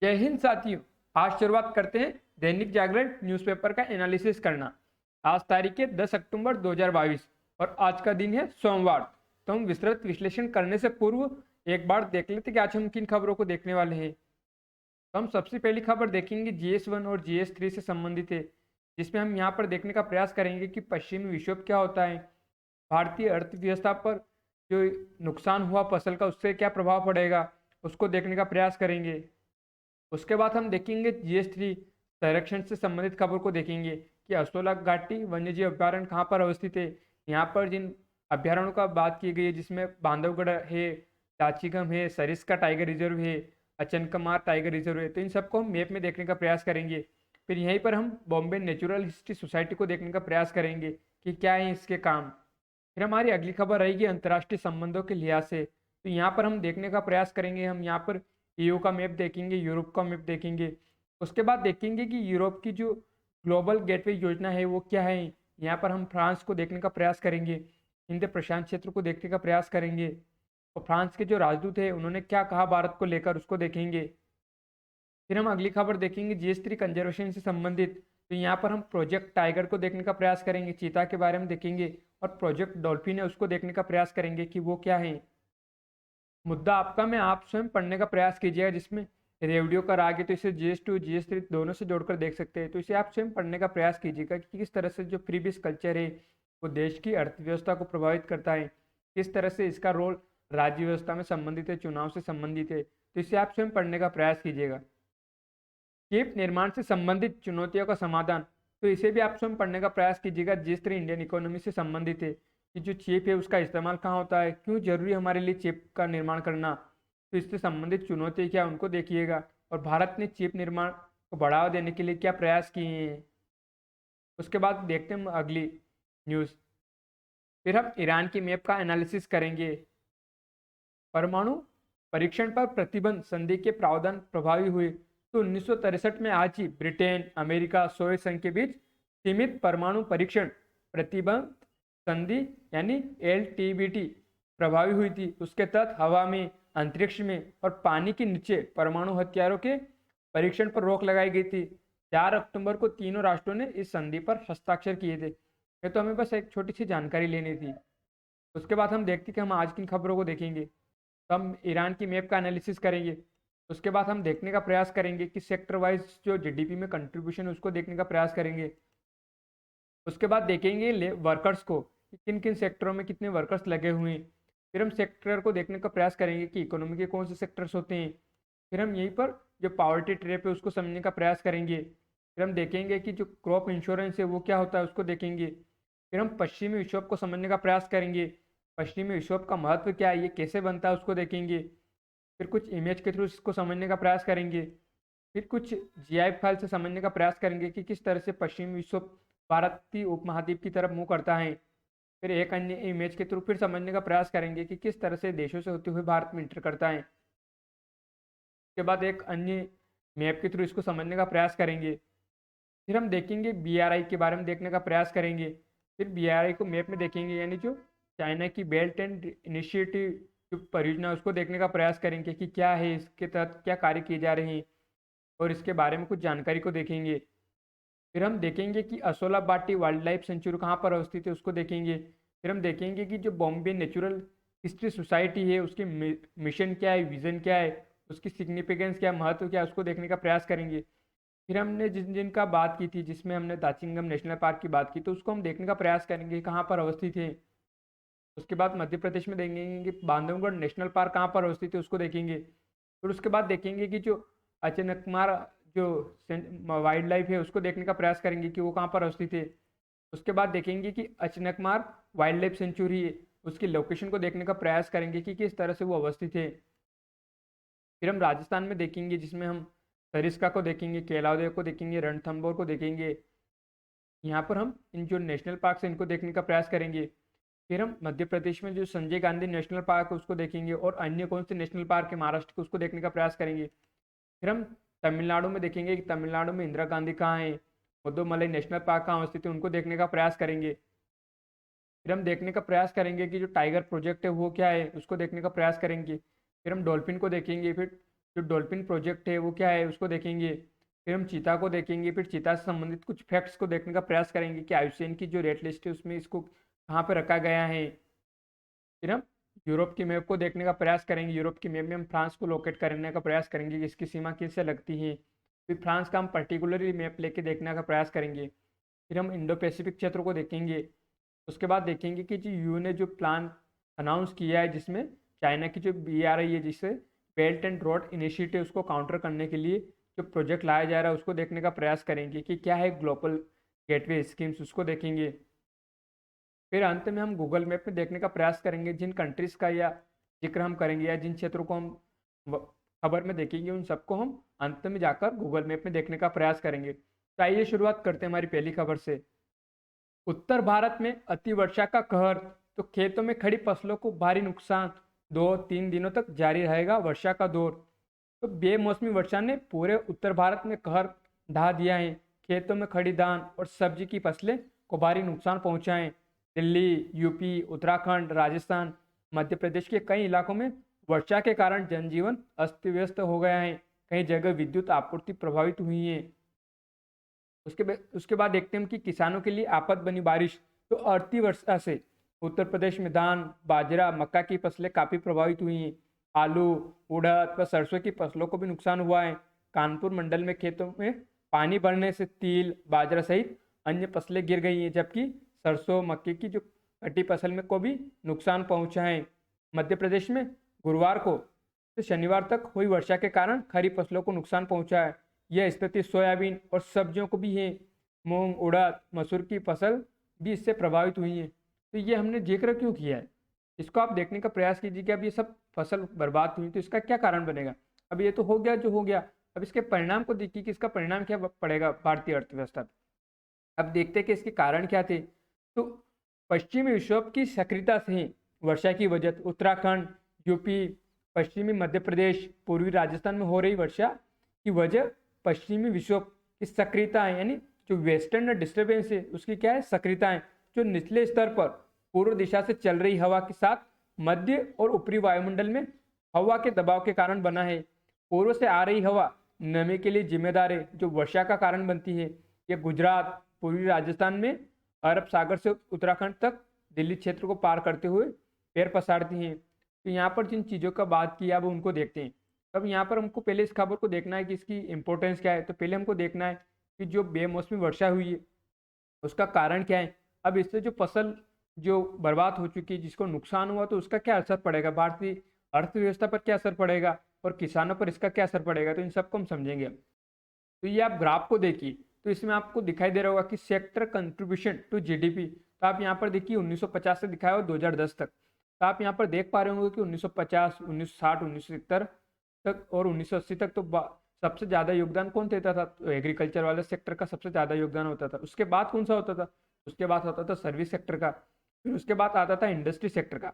जय हिंद साथियों। आज शुरुआत करते हैं दैनिक जागरण न्यूज़पेपर का एनालिसिस करना। आज तारीख है 10 अक्टूबर 2022 और आज का दिन है सोमवार। तो हम विस्तृत विश्लेषण करने से पूर्व एक बार देख लेते कि आज हम किन खबरों को देखने वाले हैं। तो हम सबसे पहली खबर देखेंगे GS1 और GS3 से संबंधित है, जिसमें हम यहाँ पर देखने का प्रयास करेंगे कि पश्चिमी विक्षोभ क्या होता है, भारतीय अर्थव्यवस्था पर जो नुकसान हुआ फसल का उससे क्या प्रभाव पड़ेगा, उसको देखने का प्रयास करेंगे। उसके बाद हम देखेंगे GS3 संरक्षण से संबंधित खबर को देखेंगे कि असोला घाटी वन्यजीव अभ्यारण्य कहाँ पर अवस्थित है। यहाँ पर जिन अभ्यारण्यों का बात की गई है, जिसमें बांधवगढ़ है, दाचीगम है, सरिस्का टाइगर रिजर्व है, अचनकमार टाइगर रिजर्व है, तो इन सबको हम मैप में देखने का प्रयास करेंगे। फिर यहीं पर हम बॉम्बे नेचुरल हिस्ट्री सोसाइटी को देखने का प्रयास करेंगे कि क्या है इसके काम। फिर हमारी अगली खबर रहेगी अंतर्राष्ट्रीय संबंधों के लिहाज से। तो यहाँ पर हम देखने का प्रयास करेंगे, हम यहाँ पर EU का मैप देखेंगे, यूरोप का मैप देखेंगे। उसके बाद देखेंगे कि यूरोप की जो ग्लोबल गेटवे योजना है वो क्या है। यहाँ पर हम फ्रांस को देखने का प्रयास करेंगे, हिंद प्रशांत क्षेत्र को देखने का प्रयास करेंगे और फ्रांस के जो राजदूत है उन्होंने क्या कहा भारत को लेकर उसको देखेंगे। फिर हम अगली खबर देखेंगे GS3 कंजर्वेशन से संबंधित। तो यहाँ पर हम प्रोजेक्ट टाइगर को देखने का प्रयास करेंगे, चीता के बारे में देखेंगे, और प्रोजेक्ट डॉल्फिन है उसको देखने का प्रयास करेंगे कि वो क्या है। मुद्दा आपका में आप स्वयं पढ़ने का प्रयास कीजिएगा, जिसमें रेडियो कर आगे तो इसे GS2 GS3 दोनों से जोड़कर देख सकते हैं। तो इसे आप स्वयं पढ़ने का प्रयास कीजिएगा कि किस तरह से जो फ्रीबीज कल्चर है वो देश की अर्थव्यवस्था को प्रभावित करता है, किस तरह से इसका रोल राज्य व्यवस्था में संबंधित है, चुनाव से संबंधित है। तो इसे आप स्वयं पढ़ने का प्रयास कीजिएगा। चिप निर्माण से संबंधित चुनौतियों का समाधान, तो इसे भी आप स्वयं पढ़ने का प्रयास कीजिएगा। जिस तरह इंडियन इकोनॉमी से संबंधित है कि जो चिप है उसका इस्तेमाल कहाँ होता है, क्यों जरूरी हमारे लिए चिप का निर्माण करना, तो इससे संबंधित चुनौती क्या उनको देखिएगा। और भारत ने चिप निर्माण को बढ़ावा देने के लिए क्या प्रयास किए हैं। उसके बाद देखते हैं अगली न्यूज़। फिर हम ईरान की मैप का एनालिसिस करेंगे। परमाणु परीक्षण पर प्रतिबंध संधि के प्रावधान प्रभावी हुए तो 1963 में आज ही ब्रिटेन, अमेरिका, सोवियत संघ के बीच सीमित परमाणु परीक्षण प्रतिबंध संधि यानी LTBT प्रभावी हुई थी। उसके तहत हवा में, अंतरिक्ष में और पानी के नीचे परमाणु हथियारों के परीक्षण पर रोक लगाई गई थी। 4 अक्टूबर को तीनों राष्ट्रों ने इस संधि पर हस्ताक्षर किए थे। ये तो हमें बस एक छोटी सी जानकारी लेनी थी। उसके बाद हम देखते कि हम आज किन खबरों को देखेंगे। तो हम ईरान की मैप का एनालिसिस करेंगे। उसके बाद हम देखने का प्रयास करेंगे कि सेक्टर वाइज जो GDP में कंट्रीब्यूशन है उसको देखने का प्रयास करेंगे। उसके बाद देखेंगे वर्कर्स को कि किन किन सेक्टरों में कितने वर्कर्स लगे हुए हैं। फिर हम सेक्टर को देखने का प्रयास करेंगे कि इकोनॉमी के कौन से सेक्टर्स होते हैं। फिर हम यहीं पर जो पावर्टी ट्रैप है उसको समझने का प्रयास करेंगे। फिर हम देखेंगे कि जो क्रॉप इंश्योरेंस है वो क्या होता है उसको देखेंगे। फिर हम पश्चिमी विक्षोभ को समझने का प्रयास करेंगे, पश्चिमी विक्षोभ का महत्व क्या है, ये कैसे बनता है उसको देखेंगे। फिर कुछ इमेज के थ्रू इसको समझने का प्रयास करेंगे। फिर कुछ GIF फाइल से समझने का प्रयास करेंगे कि किस तरह से पश्चिमी विक्षोभ भारतीय उपमहाद्वीप की तरफ मुँह करता है। फिर एक अन्य इमेज के थ्रू फिर समझने का प्रयास करेंगे कि किस तरह से देशों से होते हुए भारत में इंटर करता है। उसके बाद एक अन्य मैप के थ्रू इसको समझने का प्रयास करेंगे। फिर हम देखेंगे BRI के बारे में देखने का प्रयास करेंगे। फिर BRI को मैप में देखेंगे, यानी जो चाइना की बेल्ट एंड इनिशिएटिव जो परियोजना उसको देखने का प्रयास करेंगे कि क्या है, इसके तहत क्या कार्य किए जा रहे हैं और इसके बारे में कुछ जानकारी को देखेंगे। फिर हम देखेंगे कि असोला बाटी वाइल्ड लाइफ सेंचुरी कहाँ पर अवस्थित है उसको देखेंगे। फिर हम देखेंगे कि जो बॉम्बे नेचुरल हिस्ट्री सोसाइटी है उसकी मिशन क्या है, विजन क्या है, उसकी सिग्निफिकेंस क्या, महत्व क्या है, उसको देखने का प्रयास करेंगे। फिर हमने जिन जिनका बात की थी, जिसमें हमने दाचिंगम नेशनल पार्क की बात की, तो उसको हम देखने का प्रयास करेंगे कहाँ पर अवस्थित है। उसके बाद मध्य प्रदेश में देखेंगे कि बांधवगढ़ नेशनल पार्क कहाँ पर अवस्थित है उसको देखेंगे। फिर उसके बाद देखेंगे कि जो अचानकमार जो वाइल्ड लाइफ है उसको देखने का प्रयास करेंगे कि वो कहाँ पर अवस्थित है। उसके बाद देखेंगे कि अचानकमार वाइल्ड लाइफ सेंचुरी है उसकी लोकेशन को देखने का प्रयास करेंगे कि किस तरह से वो अवस्थित है। फिर हम राजस्थान में देखेंगे, जिसमें हम सरिस्का को देखेंगे, केलावदेव को देखेंगे, रणथंभौर को देखेंगे। यहाँ पर हम इन जो नेशनल पार्क है इनको देखने का प्रयास करेंगे। फिर हम मध्य प्रदेश में जो संजय गांधी नेशनल पार्क है उसको देखेंगे और अन्य कौन से नेशनल पार्क है महाराष्ट्र के उसको देखने का प्रयास करेंगे। फिर हम तमिलनाडु में देखेंगे कि तमिलनाडु में इंदिरा गांधी कहाँ है, मुद्दुमलाई नेशनल पार्क कहाँ अवस्थित है, उनको देखने का प्रयास करेंगे। फिर हम देखने का प्रयास करेंगे कि जो टाइगर प्रोजेक्ट है वो क्या है उसको देखने का प्रयास करेंगे। फिर हम डॉल्फिन को देखेंगे। फिर जो डॉल्फिन प्रोजेक्ट है वो क्या है उसको देखेंगे, फिर हम चीता को देखेंगे, फिर चीता से संबंधित कुछ फैक्ट्स को देखने का प्रयास करेंगे कि आईयूसीएन की जो रेट लिस्ट है उसमें इसको कहाँ पर रखा गया है। फिर हम यूरोप की मैप को देखने का प्रयास करेंगे, यूरोप की मैप में हम फ्रांस को लोकेट करने का प्रयास करेंगे कि इसकी सीमा किससे लगती है। फिर फ्रांस का हम पर्टिकुलरली मैप लेके देखने का प्रयास करेंगे। फिर हम इंडो पैसिफिक क्षेत्र को देखेंगे। उसके बाद देखेंगे कि जो यू ने जो प्लान अनाउंस किया है जिसमें चाइना की जो बी आ रही है जिससे बेल्ट एंड रोड इनिशिएटिव उसको काउंटर करने के लिए जो प्रोजेक्ट लाया जा रहा है उसको देखने का प्रयास करेंगे कि क्या है ग्लोबल गेटवे स्कीम्स उसको देखेंगे। फिर अंत में हम गूगल मैप में देखने का प्रयास करेंगे जिन कंट्रीज़ का या जिक्र हम करेंगे या जिन क्षेत्रों को हम खबर में देखेंगे उन सबको हम अंत में जाकर गूगल मैप में देखने का प्रयास करेंगे। तो आइए शुरुआत करते हैं हमारी पहली खबर से। उत्तर भारत में अतिवर्षा का कहर, तो खेतों में खड़ी फसलों को भारी नुकसान, 2-3 दिनों तक जारी रहेगा वर्षा का दौर। तो बेमौसमी वर्षा ने पूरे उत्तर भारत में कहर ढा दिया है, खेतों में खड़ी धान और सब्जी की फसलें को भारी नुकसान पहुंचा है। दिल्ली, यूपी, उत्तराखंड, राजस्थान, मध्य प्रदेश के कई इलाकों में वर्षा के कारण जनजीवन अस्त व्यस्त हो गया है, कई जगह विद्युत आपूर्ति प्रभावित हुई है। उसके बाद देखते हैं कि किसानों के लिए आफत बनी बारिश, तो अति वर्षा से उत्तर प्रदेश में धान, बाजरा, मक्का की फसलें काफ़ी प्रभावित हुई हैं। आलू, उड़द व सरसों की फसलों को भी नुकसान हुआ है। कानपुर मंडल में खेतों में पानी भरने से तिल, बाजरा सहित अन्य फसलें गिर गई हैं, जबकि सरसों, मक्के की जो कटी फसल में को भी नुकसान पहुंचा है। मध्य प्रदेश में गुरुवार को से शनिवार तक हुई वर्षा के कारण खरीफ फसलों को नुकसान पहुंचा है। यह स्थिति सोयाबीन और सब्जियों को भी है। मूंग, उड़द, मसूर की फसल भी इससे प्रभावित हुई है। तो ये हमने जिक्र क्यों किया है, इसको आप देखने का प्रयास कीजिए कि अब ये सब फसल बर्बाद हुई तो इसका क्या कारण बनेगा। अब ये तो हो गया जो हो गया, अब इसके परिणाम को देखिए कि इसका परिणाम क्या पड़ेगा भारतीय अर्थव्यवस्था पर। अब देखते हैं कि इसके कारण क्या थे। तो पश्चिमी विक्षोभ की सक्रियता से वर्षा की वजह उत्तराखंड, यूपी, पश्चिमी मध्य प्रदेश, पूर्वी राजस्थान में हो रही वर्षा की वजह पश्चिमी विक्षोभ की सक्रियता है, यानी जो वेस्टर्न डिस्टर्बेंस है उसकी क्या है सक्रियता है, जो निचले स्तर पर पूर्व दिशा से चल रही हवा के साथ मध्य और ऊपरी वायुमंडल में हवा के दबाव के कारण बना है। पूर्व से आ रही हवा नमी के लिए जिम्मेदार है जो वर्षा का कारण बनती है। यह गुजरात, पूर्वी राजस्थान में अरब सागर से उत्तराखंड तक दिल्ली क्षेत्र को पार करते हुए पैर पसारती हैं। तो यहाँ पर जिन चीज़ों का बात की अब उनको देखते हैं। अब यहाँ पर हमको पहले इस खबर को देखना है कि इसकी इंपॉर्टेंस क्या है। तो पहले हमको देखना है कि जो बेमौसमी वर्षा हुई है उसका कारण क्या है। अब इससे जो फसल जो बर्बाद हो चुकी है, जिसको नुकसान हुआ, तो उसका क्या असर पड़ेगा, भारतीय अर्थव्यवस्था पर क्या असर पड़ेगा और किसानों पर इसका क्या असर पड़ेगा, तो इन सबको हम समझेंगे। तो ये आप ग्राफ को देखिए, तो इसमें आपको दिखाई दे रहा होगा कि सेक्टर कंट्रीब्यूशन टू जीडीपी। तो आप यहाँ पर देखिए 1950 से दिखाया हुआ 2010 तक। तो आप यहाँ पर देख पा रहे होंगे कि 1950, 1960, 1970 तक और 1980 तक तो सबसे ज़्यादा योगदान कौन देता था, तो एग्रीकल्चर वाले सेक्टर का सबसे ज़्यादा योगदान होता था। उसके बाद कौन सा होता था, उसके बाद होता था सर्विस सेक्टर का, फिर उसके बाद आता था इंडस्ट्री सेक्टर का।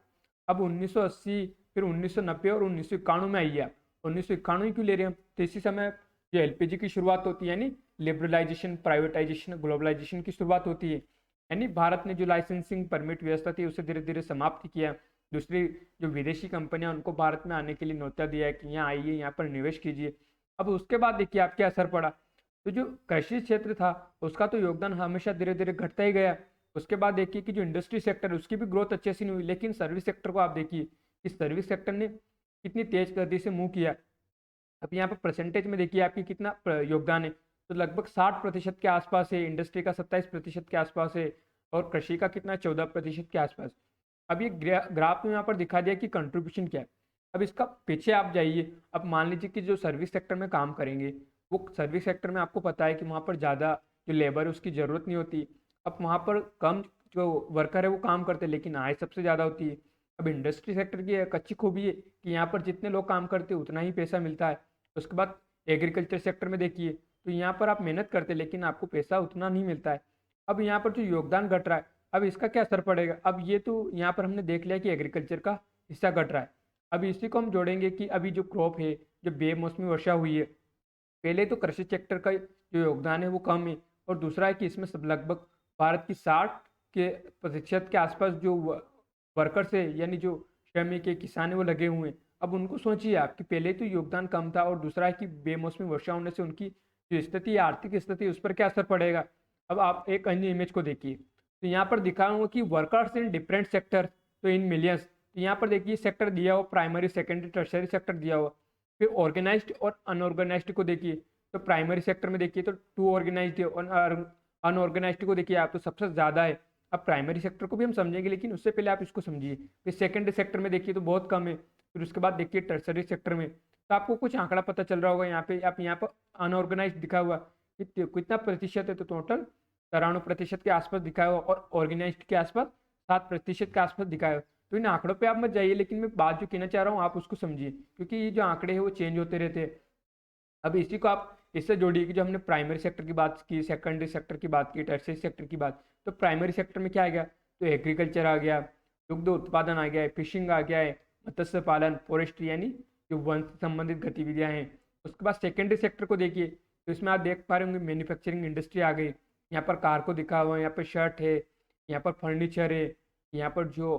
अब 1980, फिर 1990 और 1991 में आई है। 1991 क्यों ले रहे हैं हम, तो इसी समय जो एलपीजी की शुरुआत होती है, यानी लिबरलाइजेशन, प्राइवेटाइजेशन, ग्लोबलाइजेशन की शुरुआत होती है। यानी भारत ने जो लाइसेंसिंग परमिट व्यवस्था थी उसे धीरे धीरे समाप्त किया। दूसरी जो विदेशी कंपनियां उनको भारत में आने के लिए न्योता दिया है कि यहाँ आइए, यहाँ पर निवेश कीजिए। अब उसके बाद देखिए आप क्या असर पड़ा। तो जो कृषि क्षेत्र था उसका तो योगदान हमेशा धीरे धीरे घटता ही गया। उसके बाद देखिए कि जो इंडस्ट्री सेक्टर है उसकी भी ग्रोथ अच्छे से नहीं हुई, लेकिन सर्विस सेक्टर को आप देखिए कि सर्विस सेक्टर ने कितनी तेज गति से मूव किया। अब यहाँ पर परसेंटेज में देखिए आपकी कितना योगदान है, तो लगभग 60% के आसपास है, इंडस्ट्री का 27% के आसपास है और कृषि का कितना 14% के आसपास। अब ये ग्राफ में यहाँ पर दिखा दिया कि कंट्रीब्यूशन क्या है। अब इसका पीछे आप जाइए, अब मान लीजिए कि जो सर्विस सेक्टर में काम करेंगे, वो सर्विस सेक्टर में आपको पता है कि वहाँ पर ज़्यादा जो लेबर है उसकी ज़रूरत नहीं होती। अब वहाँ पर कम जो वर्कर है वो काम करते हैं, लेकिन आय सबसे ज़्यादा होती है। अब इंडस्ट्री सेक्टर की एक अच्छी खूबी है कि यहाँ पर जितने लोग काम करते हैं उतना ही पैसा मिलता है। उसके बाद एग्रीकल्चर सेक्टर में देखिए, तो यहाँ पर आप मेहनत करते हैं लेकिन आपको पैसा उतना नहीं मिलता है। अब यहाँ पर जो योगदान घट रहा है, अब इसका क्या असर पड़ेगा। अब ये तो यहाँ पर हमने देख लिया कि एग्रीकल्चर का हिस्सा घट रहा है। अब इसी को हम जोड़ेंगे कि अभी जो क्रॉप है, जो बेमौसमी वर्षा हुई है, पहले तो कृषि सेक्टर का जो योगदान है वो कम है, और दूसरा है कि इसमें सब लगभग भारत की 60% के आसपास जो वर्कर्स है, यानी जो श्रमिक है, किसान है, वो लगे हुए हैं। अब उनको सोचिए आप कि पहले तो योगदान कम था और दूसरा है कि बेमौसमी वर्षा होने से उनकी जो स्थिति है, आर्थिक स्थिति, उस पर क्या असर पड़ेगा। अब आप एक अन्य इमेज को देखिए, तो यहाँ पर दिखा हुआ कि वर्कर्स इन डिफरेंट सेक्टर, तो इन मिलियंस, तो यहाँ पर देखिए सेक्टर दिया हुआ, प्राइमरी सेकेंडरी टर्शरी सेक्टर दिया हुआ। फिर ऑर्गेनाइज्ड और अनऑर्गेनाइज्ड को देखिए, तो प्राइमरी सेक्टर में देखिए तो 2 ऑर्गेनाइज्ड है और अनऑर्गेनाइज्ड को देखिए आप तो सबसे ज़्यादा है। अब प्राइमरी सेक्टर को भी हम समझेंगे, लेकिन उससे पहले आप इसको समझिए। फिर सेकेंडरी सेक्टर में देखिए तो बहुत कम है। फिर उसके बाद देखिए टर्सरी सेक्टर में, तो आपको कुछ आंकड़ा पता चल रहा होगा। यहाँ पे आप यहाँ पर अनऑर्गेनाइज दिखा हुआ कितना प्रतिशत है, तो टोटल 93% के आसपास दिखाया हुआ और ऑर्गेनाइज के आसपास 7% के आसपास दिखाया हुआ। तो इन आंकड़ों पे आप मत जाइए, लेकिन मैं बात जो कहना चाह रहा हूँ आप उसको समझिए, क्योंकि ये जो आंकड़े हैं वो चेंज होते रहते हैं। अब इसी को आप इससे जोड़िए कि जो हमने प्राइमरी सेक्टर की बात की, सेकेंडरी सेक्टर की बात की, टर्सरी सेक्टर की बात, तो प्राइमरी सेक्टर में क्या आ गया, तो एग्रीकल्चर आ गया, दुग्ध उत्पादन आ गया है, फिशिंग आ गया है, मत्स्य पालन, फॉरेस्ट्री यानी जो वन से संबंधित गतिविधियां हैं। उसके बाद सेकेंडरी सेक्टर को देखिए, तो इसमें आप देख पा रहे होंगे मैन्युफैक्चरिंग इंडस्ट्री आ गई। यहाँ पर कार को दिखा हुआ है, यहाँ पर शर्ट है, यहाँ पर फर्नीचर है, यहाँ पर जो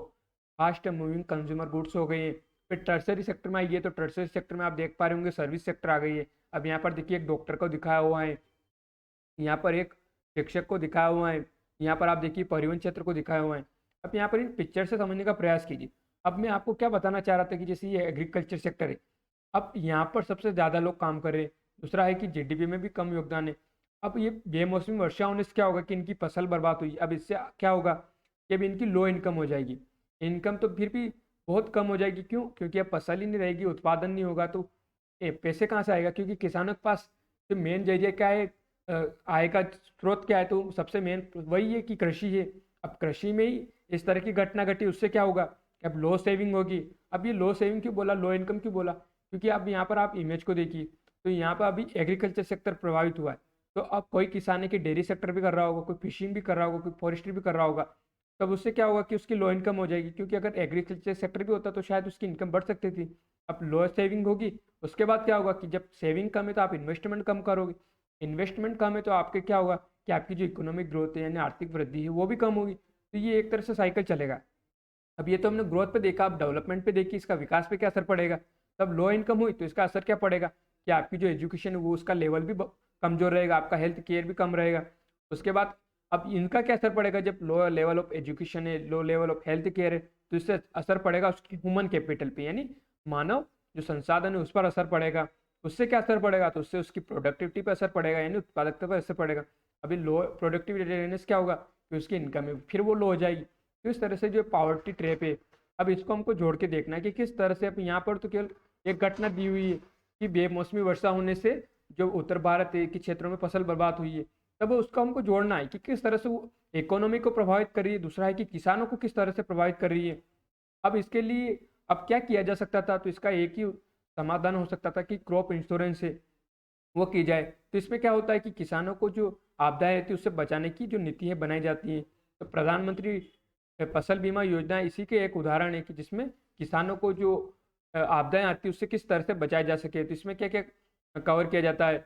फास्ट मूविंग कंज्यूमर गुड्स हो गए हैं। फिर टर्सरी सेक्टर में आइए, तो टर्सरी सेक्टर में आप देख पा रहे होंगे सर्विस सेक्टर आ गई है। अब यहाँ पर देखिए एक डॉक्टर को दिखाया हुआ है, यहाँ पर एक शिक्षक को दिखाया हुआ है, यहाँ पर आप देखिए परिवहन क्षेत्र को दिखाया हुआ है। अब यहाँ पर इन पिक्चर से समझने का प्रयास कीजिए। अब मैं आपको क्या बताना चाह रहा था कि जैसे ये एग्रीकल्चर सेक्टर है, अब यहाँ पर सबसे ज़्यादा लोग काम कर रहे हैं। दूसरा है कि जीडीपी में भी कम योगदान है। अब ये बेमौसमी वर्षा होने से क्या होगा कि इनकी फसल बर्बाद हुई। अब इससे क्या होगा कि अब इनकी लो इनकम हो जाएगी। इनकम तो फिर भी बहुत कम हो जाएगी, क्यों? क्योंकि अब फसल ही नहीं रहेगी, उत्पादन नहीं होगा, तो पैसे कहाँ से आएगा? क्योंकि किसानों के पास जो मेन जरिया क्या है, आय का स्रोत क्या है, तो सबसे मेन वही है कि कृषि है। अब कृषि में ही इस तरह की घटना घटी, उससे क्या होगा कि अब लो सेविंग होगी। अब ये लो सेविंग क्यों बोला, लो इनकम क्यों बोला? क्योंकि अब यहाँ पर आप इमेज को देखिए, तो यहाँ पर अभी एग्रीकल्चर सेक्टर प्रभावित हुआ है। तो अब कोई किसान है कि डेयरी सेक्टर भी कर रहा होगा, कोई फिशिंग भी कर रहा होगा, कोई फॉरेस्ट्री भी कर रहा होगा। तब उससे क्या होगा कि उसकी लो इनकम हो जाएगी, क्योंकि अगर एग्रीकल्चर सेक्टर भी होता तो शायद उसकी इनकम बढ़ सकती थी। अब लो सेविंग होगी, उसके बाद क्या होगा कि जब सेविंग कम है तो आप इन्वेस्टमेंट कम करोगे, इन्वेस्टमेंट कम है तो आपके क्या होगा कि आपकी जो इकोनॉमिक ग्रोथ है यानी आर्थिक वृद्धि है वो भी कम होगी। तो ये एक तरह से साइकिल चलेगा। अब ये तो हमने ग्रोथ पे देखा, अब डेवलपमेंट पे देखिए इसका विकास पे क्या असर पड़ेगा। तब लो इनकम हुई तो इसका असर क्या पड़ेगा कि आपकी जो एजुकेशन है वो उसका लेवल भी कमजोर रहेगा, आपका हेल्थ केयर भी कम रहेगा। उसके बाद अब इनका क्या असर पड़ेगा, जब लो लेवल ऑफ एजुकेशन है, low level of health care है, तो इससे असर पड़ेगा उसकी ह्यूमन कैपिटल पे, यानी मानव जो संसाधन है उस पर असर पड़ेगा। उससे क्या असर पड़ेगा, तो उससे उसकी प्रोडक्टिविटी पर असर पड़ेगा, यानी उत्पादकता पर असर पड़ेगा। अभी लो प्रोडक्टिविटी रहने से क्या होगा कि उसकी इनकम है फिर वो लो हो जाएगी। तो इस तरह से जो पावर्टी ट्रैप है, अब इसको हमको जोड़ के देखना है कि किस तरह से। अब यहाँ पर तो केवल एक घटना दी हुई है कि बेमौसमी वर्षा होने से जो उत्तर भारत के क्षेत्रों में फसल बर्बाद हुई है, तब उसको हमको जोड़ना है कि किस तरह से वो इकोनॉमी को प्रभावित कर रही है। दूसरा है कि किसानों को किस तरह से प्रभावित कर रही है। अब इसके लिए अब क्या किया जा सकता था, तो इसका एक ही समाधान हो सकता था कि क्रॉप इंश्योरेंस है वो की जाए। तो इसमें क्या होता है कि किसानों को जो आपदाएं रहती है उससे बचाने की जो नीति है बनाई जाती है। तो प्रधानमंत्री फसल बीमा योजना इसी के एक उदाहरण है कि जिसमें किसानों को जो आपदाएं आती है उससे किस तरह से बचाया जा सके। तो इसमें क्या क्या कवर किया जाता है,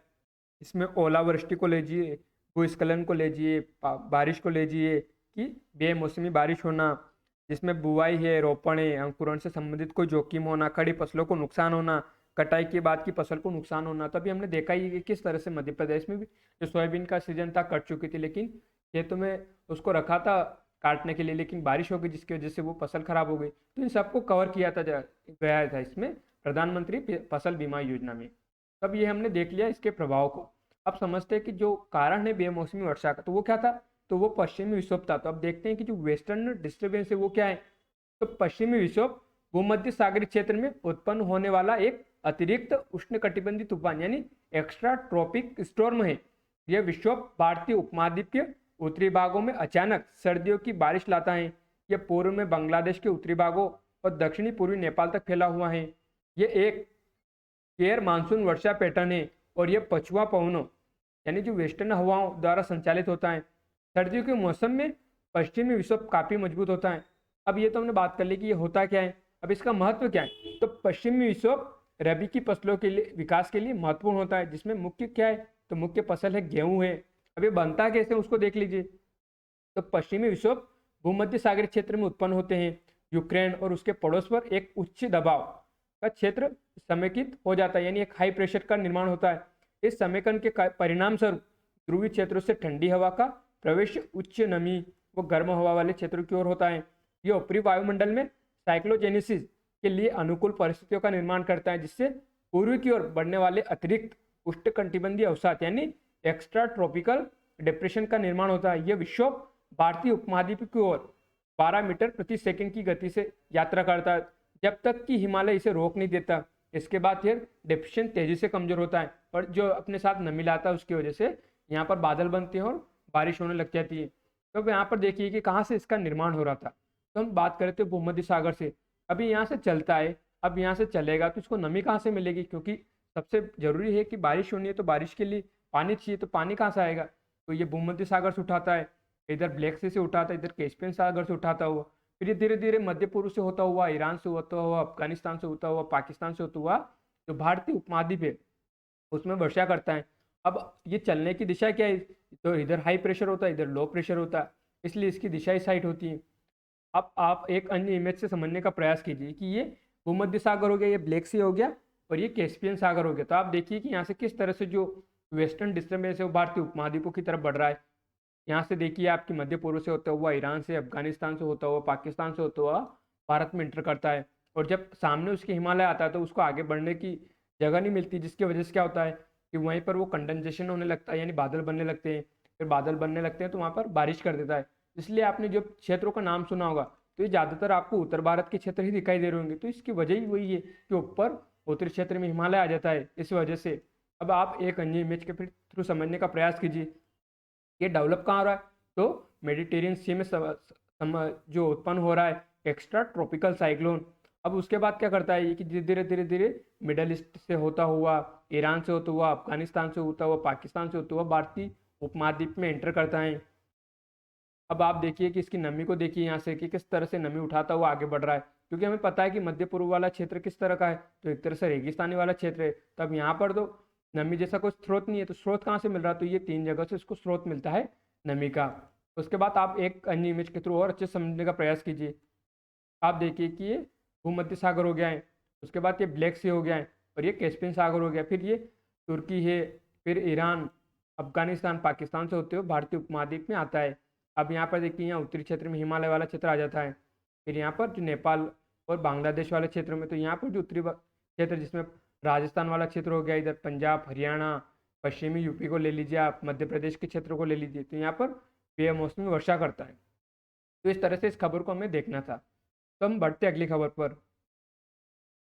इसमें ओलावृष्टि को लीजिए, भूस्खलन को लीजिए, बारिश को लीजिए कि बेमौसमी बारिश होना, जिसमें बुआई है, रोपण है, अंकुरण से संबंधित कोई जोखिम होना, खड़ी फसलों को नुकसान होना, कटाई के बाद की फसल को नुकसान होना। तभी हमने देखा ही कि किस तरह से मध्य प्रदेश में भी जो सोयाबीन का सीजन था कट चुकी थी, लेकिन खेतों में उसको रखा था काटने के लिए, लेकिन बारिश हो गई जिसकी वजह से वो फसल खराब हो गई। तो इन सबको कवर किया था गया था इसमें प्रधानमंत्री फसल बीमा योजना में। तब ये हमने देख लिया इसके प्रभाव को। अब समझते हैं कि जो कारण है बेमौसमी वर्षा का, तो वो क्या था, तो वो पश्चिमी विक्षोभ था। तो अब देखते हैं कि जो वेस्टर्न डिस्टर्बेंस है वो क्या है। तो पश्चिमी विक्षोभ भूमध्य सागरीय क्षेत्र में उत्पन्न होने वाला एक अतिरिक्त उष्णकटिबंधीय तूफान यानी एक्स्ट्रा ट्रॉपिक स्टॉर्म है। यह विक्षोभ भारतीय उपमहाद्वीप के उत्तरी भागों में अचानक सर्दियों की बारिश लाता है। यह पूर्व में बांग्लादेश के उत्तरी भागों और दक्षिणी पूर्वी नेपाल तक फैला हुआ है। यह एक गैर मानसून वर्षा पैटर्न है और यह पछुआ पवनों यानी जो वेस्टर्न हवाओं द्वारा संचालित होता है। सर्दियों के मौसम में पश्चिमी विक्षोभ काफी मजबूत होता है। अब ये तो हमने बात कर ली कि ये होता क्या है। अब इसका महत्व क्या है, तो पश्चिमी विक्षोभ रबी की फसलों के लिए विकास के लिए महत्वपूर्ण होता है, जिसमें मुख्य क्या है, तो मुख्य फसल है गेहूं है। अब ये बनता कैसे उसको देख लीजिए। तो पश्चिमी विक्षोभ भूमध्य सागरीय क्षेत्र में उत्पन्न होते हैं। यूक्रेन और उसके पड़ोस पर एक उच्च दबाव का क्षेत्र समेकित हो जाता है, यानी एक हाई प्रेशर का निर्माण होता है। इस समेकन के परिणाम स्वरूप ध्रुवीय क्षेत्रों से ठंडी हवा का प्रवेश उच्च नमी व गर्म हवा वाले क्षेत्रों की ओर होता है। यह ऊपरी वायुमंडल में साइक्लोजेनेसिस के लिए अनुकूल परिस्थितियों का निर्माण करता है, जिससे पूर्व की ओर बढ़ने वाले अतिरिक्त उष्णकटिबंधीय अवसाद यानी एक्स्ट्रा ट्रॉपिकल डिप्रेशन का निर्माण होता है। यह विक्षोभ भारतीय उपमहाद्वीप की ओर 12 मीटर प्रति सेकंड की गति से यात्रा करता है, जब तक कि हिमालय इसे रोक नहीं देता। इसके बाद यह डिप्रेशन तेजी से कमजोर होता है, और जो अपने साथ नमी लाता है उसकी वजह से यहाँ पर बादल बनते हैं और बारिश होने लग जाती है। तो यहाँ पर देखिए कि कहाँ से इसका निर्माण हो रहा था। तो हम बात करते हैं भूमध्य सागर से। अभी यहाँ से चलता है, अब यहाँ से चलेगा तो इसको नमी कहाँ से मिलेगी, क्योंकि सबसे जरूरी है कि बारिश होनी है, तो बारिश के लिए पानी चाहिए, तो पानी कहाँ से आएगा। तो ये भूमध्य सागर से उठाता है, इधर ब्लैक सी से उठाता है, इधर कैस्पियन सागर से उठाता हुआ, फिर ये धीरे धीरे मध्य पूर्व से होता हुआ, ईरान से होता हुआ, अफगानिस्तान से होता हुआ, पाकिस्तान से होता हुआ जो भारतीय उपमहाद्वीप है उसमें वर्षा करता है। अब ये चलने की दिशा क्या है, तो इधर हाई प्रेशर होता है, इधर लो प्रेशर होता है, इसलिए इसकी दिशा इस साइड होती है। अब आप एक अन्य इमेज से समझने का प्रयास कीजिए कि ये भूमध्य सागर हो गया, ये ब्लैक सी हो गया, और ये कैस्पियन सागर हो गया। तो आप देखिए कि यहाँ से किस तरह से जो वेस्टर्न डिस्टर्बेंस है वो भारतीय उपमहाद्वीपों की तरफ बढ़ रहा है। यहाँ से देखिए आपकी मध्य पूर्व से होता हुआ, ईरान से, अफगानिस्तान से होता हुआ, पाकिस्तान से होता हुआ भारत में इंटर करता है, और जब सामने उसके हिमालय आता है तो उसको आगे बढ़ने की जगह नहीं मिलती, जिसकी वजह से क्या होता है कि वहीं पर वो कंडेंसेशन होने लगता है, यानी बादल बनने लगते हैं। फिर बादल बनने लगते हैं तो वहाँ पर बारिश कर देता है। इसलिए आपने जो क्षेत्रों का नाम सुना होगा तो ये ज़्यादातर आपको उत्तर भारत के क्षेत्र ही दिखाई दे रहे होंगे। तो इसकी वजह ही वही है कि ऊपर उत्तरी क्षेत्र में हिमालय आ जाता है, इस वजह से। अब आप एक अन्य इमेज के फिर थ्रू समझने का प्रयास कीजिए, ये डेवलप कहाँ हो रहा है, तो मेडिटेरियन सी में जो उत्पन्न हो रहा है एक्स्ट्रा ट्रॉपिकल साइक्लोन। अब उसके बाद क्या करता है ये कि धीरे धीरे धीरे मिडल ईस्ट से होता हुआ, ईरान से होता हुआ, अफगानिस्तान से होता हुआ, पाकिस्तान से होता हुआ भारतीय उपमहाद्वीप में एंटर करता है। अब आप देखिए कि इसकी नमी को देखिए यहाँ से कि किस तरह से नमी उठाता हुआ आगे बढ़ रहा है, क्योंकि हमें पता है कि मध्य पूर्व वाला क्षेत्र किस तरह का है, तो एक तरह से रेगिस्तानी वाला क्षेत्र है। तो अब यहाँ पर तो नमी जैसा कोई स्रोत नहीं है, तो स्रोत कहाँ से मिल रहा है, तो ये 3 जगह से इसको स्रोत मिलता है नमी का। उसके बाद आप एक अन्य इमेज के थ्रू और अच्छे समझने का प्रयास कीजिए। आप देखिए कि ये भूमध्य सागर हो गया है, उसके बाद ये ब्लैक सी हो गया है, और ये कैस्पियन सागर हो गया, फिर ये तुर्की है, फिर ईरान, अफगानिस्तान, पाकिस्तान से होते हुए भारतीय उपमहाद्वीप में आता है। अब यहाँ पर देखिए यहाँ उत्तरी क्षेत्र में हिमालय वाला क्षेत्र आ जाता है, फिर यहाँ पर जो नेपाल और बांग्लादेश वाले क्षेत्र में, तो यहाँ पर जो उत्तरी क्षेत्र जिसमें राजस्थान वाला क्षेत्र हो गया, इधर पंजाब, हरियाणा, पश्चिमी यूपी को ले लीजिए आप, मध्य प्रदेश के क्षेत्र को ले लीजिए, तो यहाँ पर बेमौसमी वर्षा करता है। तो इस तरह से इस खबर को हमें देखना था। तो हम बढ़ते अगली खबर पर।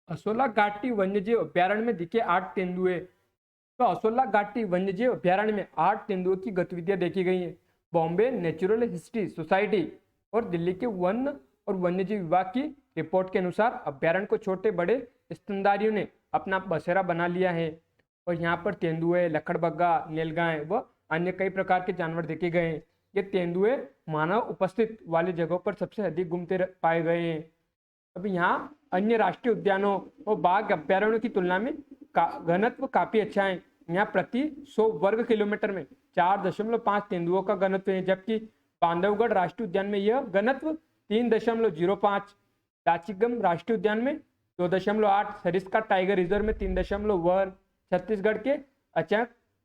असोला घाटी वन्यजीव अभ्यारण्य में दिखे 8 तेंदुए। तो असोला घाटी वन्यजीव अभ्यारण्य में 8 तेंदुओं की गतिविधियां देखी गई हैं। बॉम्बे नेचुरल हिस्ट्री सोसाइटी और दिल्ली के वन और वन्यजीव विभाग की रिपोर्ट के अनुसार अभ्यारण्य को छोटे बड़े स्तनधारियों ने अपना बसेरा बना लिया है, और यहाँ पर तेंदुए, लकड़बग्गा, नीलगाय व अन्य कई प्रकार के जानवर देखे गए हैं। ये तेंदुए मानव उपस्थित वाली जगहों पर सबसे अधिक घूमते पाए गए हैं। अब यहाँ अन्य राष्ट्रीय उद्यानों और बाघ अभ्यारण्यों की तुलना में घनत्व काफी अच्छा है। यहाँ प्रति 100 वर्ग किलोमीटर में 4.5 तेंदुओं का घनत्व है, जबकि बांधवगढ़ राष्ट्रीय उद्यान में यह घनत्व 3.05, दाचिगम राष्ट्रीय उद्यान में 2.8, सरिस्का टाइगर रिजर्व में 3.1, छत्तीसगढ़ के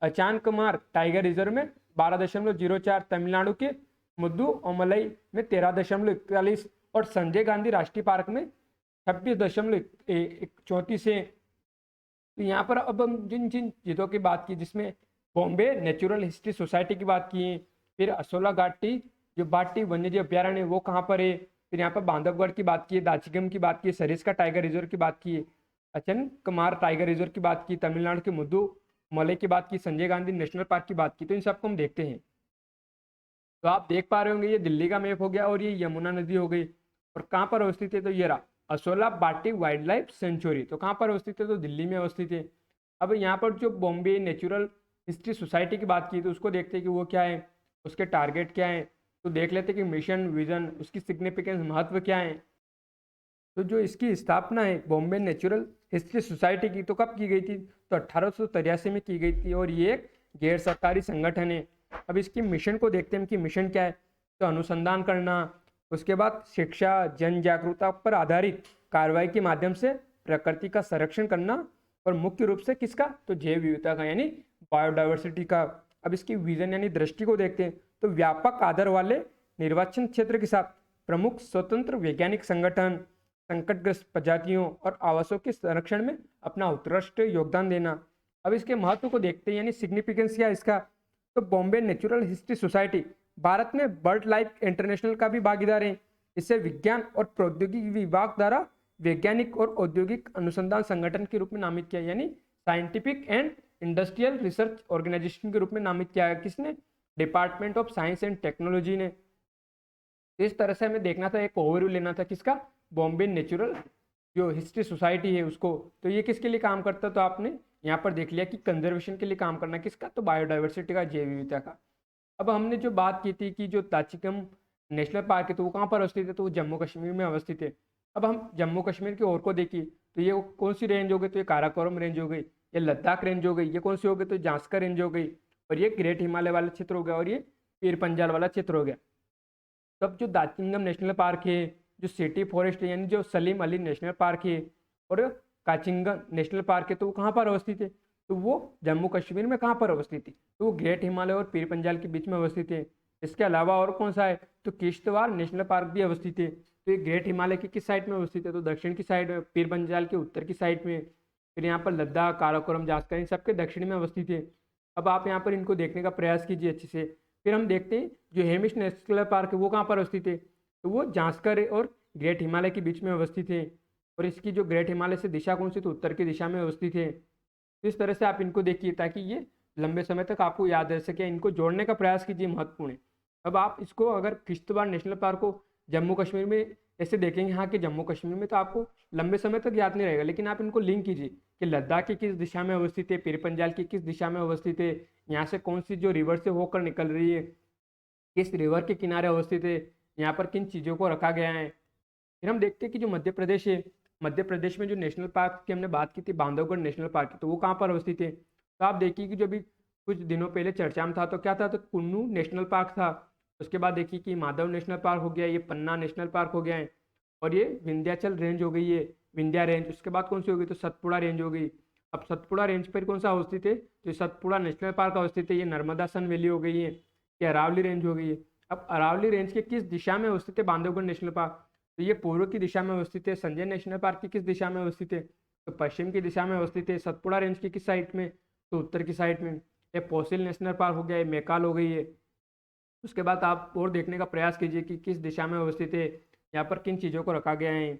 अचानकमार टाइगर रिजर्व में 12.04, तमिलनाडु के मुद्दुमलाई में 13.41 और संजय गांधी राष्ट्रीय पार्क में 26.34 है। तो यहाँ पर अब हम जिन जिन चीज़ों की बात की, जिसमें बॉम्बे नेचुरल हिस्ट्री सोसाइटी की बात की, फिर असोला घाटी जो भाटी वन्यजीव अभ्यारण्य है वो कहाँ पर है, फिर यहाँ पर बांधवगढ़ की बात की, दाचिगम की बात की, सरिस्का टाइगर रिजर्व की बात की, अचनकमार टाइगर रिजर्व की बात की, तमिलनाडु के मुद्दुमलाई की बात की, संजय गांधी नेशनल पार्क की बात की। तो इन सबको हम देखते हैं। तो आप देख पा रहे होंगे ये दिल्ली का मैप हो गया और ये यमुना नदी हो गई, और कहाँ पर अवस्थित है, तो ये रहा असोला घाटी वाइल्ड लाइफ सेंचुरी। तो कहाँ पर अवस्थित है, तो दिल्ली में अवस्थित है। अब यहाँ पर जो बॉम्बे नेचुरल हिस्ट्री सोसाइटी की बात की तो उसको देखते हैं कि वो क्या है, उसके टारगेट क्या है। तो देख लेते हैं कि मिशन, विजन, उसकी सिग्निफिकेंस, महत्व क्या है। तो जो इसकी स्थापना है बॉम्बे नेचुरल हिस्ट्री सोसाइटी की, तो कब की गई थी, तो 1883 में की गई थी, और ये एक गैर सरकारी संगठन है। अब इसकी मिशन को देखते हैं कि मिशन क्या है, तो अनुसंधान करना, उसके बाद शिक्षा, जन जागरूकता पर आधारित कार्रवाई के माध्यम से प्रकृति का संरक्षण करना और मुख्य रूप से किसका, तो जैव विविधता का यानी बायोडाइवर्सिटी का। अब इसकी विजन यानी दृष्टि को देखते हैं तो व्यापक आधार वाले निर्वाचन क्षेत्र के साथ प्रमुख स्वतंत्र वैज्ञानिक संगठन, संकटग्रस्त प्रजातियों और आवासों के संरक्षण में अपना उत्कृष्ट योगदान देना। अब इसके महत्व को देखते हैं यानी सिग्निफिकेंस क्या है इसका, तो Bombay natural history society Bharat में बर्ड लाइफ इंटरनेशनल का भी भागीदार है। इसे विज्ञान और प्रौद्योगिकी विभाग द्वारा वैज्ञानिक और औद्योगिक अनुसंधान संगठन के रूप में नामित किया, यानी scientific and industrial research organisation के रूप में नामित किया है। किसने, department of science and technology ने। इस तरह से हमें देखना था, एक ओवरव्यू लेना था किसका, बॉम्बे नेचुरल जो हिस्ट्री सोसाइटी है उसको। तो ये किसके लिए काम करता है, तो आपने यहाँ पर देख लिया कि कंजर्वेशन के लिए काम करना किसका, तो बायोडाइवर्सिटी का, जैव विविधता का। अब हमने जो बात की थी कि जो दाचिकम नेशनल पार्क है तो वो कहाँ पर अवस्थित है, तो वो जम्मू कश्मीर में अवस्थित है। अब हम जम्मू कश्मीर की ओर को देखिए तो ये कौन सी रेंज हो गई, तो ये काराकोरम रेंज हो गई, ये लद्दाख रेंज हो गई, ये कौन सी हो गई, तो जांस्कर रेंज हो गई, और ये ग्रेट हिमालय वाला क्षेत्र हो गया, और ये पीर पंजाल वाला क्षेत्र हो गया। तब जो दाचिंगम नेशनल पार्क है, जो सिटी फॉरेस्ट है यानी जो सलीम अली नेशनल पार्क है, और काचिंगा नेशनल पार्क है, तो वो कहाँ पर अवस्थित है, तो वो जम्मू कश्मीर में कहाँ पर अवस्थित है, तो वो ग्रेट हिमालय और पीर पंजाल के बीच में अवस्थित है। इसके अलावा और कौन सा है, तो किश्तवाड़ नेशनल पार्क भी अवस्थित है। तो ये ग्रेट हिमालय की किस साइड में अवस्थित है, तो दक्षिण की साइड में, पीर पंजाल के उत्तर की साइड में। फिर यहाँ पर लद्दाख, काराकोरम, जास्कर इन सबके दक्षिण में अवस्थित है। अब आप यहाँ पर इनको देखने का प्रयास कीजिए अच्छे से। फिर हम देखते हैं जो हेमिश नेशनल पार्क है वो कहाँ पर अवस्थित है, तो वो जांस्कर और ग्रेट हिमालय के बीच में अवस्थित है। और इसकी जो ग्रेट हिमालय से दिशा कौन सी, तो उत्तर की दिशा में अवस्थित है। इस तरह से आप इनको देखिए ताकि ये लंबे समय तक आपको याद रह सके, इनको जोड़ने का प्रयास कीजिए, महत्वपूर्ण है। अब आप इसको अगर किश्तवाड़ नेशनल पार्क को जम्मू कश्मीर में ऐसे देखेंगे हाँ कि जम्मू कश्मीर में, तो आपको लंबे समय तक याद नहीं रहेगा, लेकिन आप इनको लिंक कीजिए कि लद्दाख की किस दिशा में अवस्थित है, पीर पंजाल की किस दिशा में अवस्थित है, यहाँ से कौन सी जो रिवर से होकर निकल रही है, किस रिवर के किनारे अवस्थित है, यहाँ पर किन चीज़ों को रखा गया है। फिर हम देखते हैं कि जो मध्य प्रदेश है, मध्य प्रदेश में जो नेशनल पार्क की हमने बात की थी, बांधवगढ़ नेशनल पार्क की, तो वो कहाँ पर अवस्थित है, तो आप देखिए कि जो अभी कुछ दिनों पहले चर्चा में था तो क्या था, तो कुन्नू नेशनल पार्क था। उसके बाद देखिए कि माधव नेशनल पार्क हो गया, ये पन्ना नेशनल पार्क हो गया है, और ये विंध्याचल रेंज हो गई है, विंध्या रेंज। उसके बाद कौन सी हो गई, तो सतपुड़ा रेंज हो गई। अब सतपुड़ा रेंज पर कौन सा अवस्थित है, तो सतपुड़ा नेशनल पार्क अवस्थित है, ये नर्मदा सन वैली हो गई है, ये अरावली रेंज हो गई है। अब अरावली रेंज के किस दिशा में अवस्थित है बांधवगढ़ नेशनल पार्क, तो ये पूर्व की दिशा में अवस्थित है। संजय नेशनल पार्क की किस दिशा में अवस्थित है, तो पश्चिम की दिशा में अवस्थित है। सतपुड़ा रेंज की किस साइड में, तो उत्तर की साइड में। ये पौसिल नेशनल पार्क हो गया, ये मैकाल हो गई है। उसके बाद आप और देखने का प्रयास कीजिए कि किस दिशा में अवस्थित है, यहाँ पर किन चीज़ों को रखा गया है।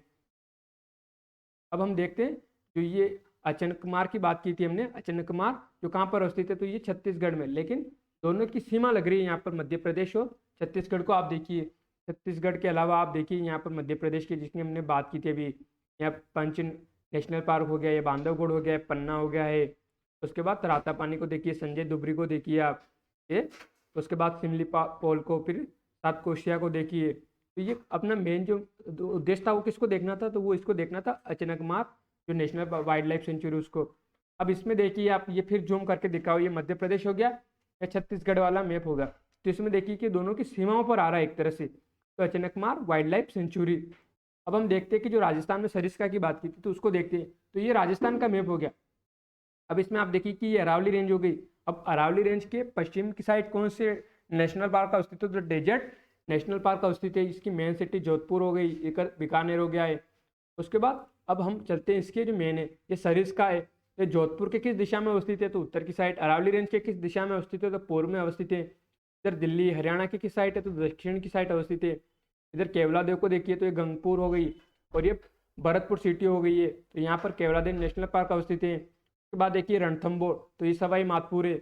अब हम देखते हैं जो ये अचनकमार की बात की थी हमने, अचनकमार जो कहाँ पर अवस्थित है, तो ये छत्तीसगढ़ में, लेकिन दोनों की सीमा लग रही है यहाँ पर मध्य प्रदेश और छत्तीसगढ़ को। आप देखिए छत्तीसगढ़ के अलावा आप देखिए यहाँ पर मध्य प्रदेश की जिसकी हमने बात की थी अभी, यहाँ पंच नेशनल पार्क हो गया, ये बांधवगढ़ हो गया, पन्ना हो गया है। उसके बाद रातापानी को देखिए, संजय दुबरी को देखिए आप ये। उसके बाद सिमली पोल को, फिर सात कोशिया को देखिए। तो ये अपना मेन जो उद्देश्य था वो किसको देखना था, तो वो इसको देखना था अचनकमार जो नेशनल वाइल्ड लाइफ सेंचुरी उसको। अब इसमें देखिए आप, ये फिर जूम करके दिखाओ, ये मध्य प्रदेश हो गया या छत्तीसगढ़ वाला मैप होगा, तो इसमें देखिए कि दोनों की सीमाओं पर आ रहा है एक तरह से, तो अचनकमार वाइल्ड लाइफ सेंचुरी। अब हम देखते हैं कि जो राजस्थान में सरिस्का की बात की थी तो उसको देखते हैं, तो ये राजस्थान का मैप हो गया। अब इसमें आप देखिए कि ये अरावली रेंज हो गई। अब अरावली रेंज के पश्चिम की साइड कौन से नेशनल पार्क का अस्तित्व, तो डेजर्ट नेशनल पार्क का अस्तित्व है। इसकी मेन सिटी जोधपुर हो गई, एक बीकानेर हो गया है। उसके बाद अब हम चलते हैं, इसके जो मेन है ये सरिस्का है, ये जोधपुर के किस दिशा में अवस्थित है, तो उत्तर की साइड। अरावली रेंज के किस दिशा में अवस्थित है, तो पूर्व में अवस्थित है। इधर दिल्ली हरियाणा की किस साइड है, तो दक्षिण की साइड अवस्थित है। इधर केवलादेव को देखिए तो ये गंगपुर हो गई, और ये भरतपुर सिटी हो गई है, तो यहाँ पर केवलादेव नेशनल पार्क अवस्थित है। उसके बाद देखिए रणथंबोर, तो ये सवाई माधोपुर है।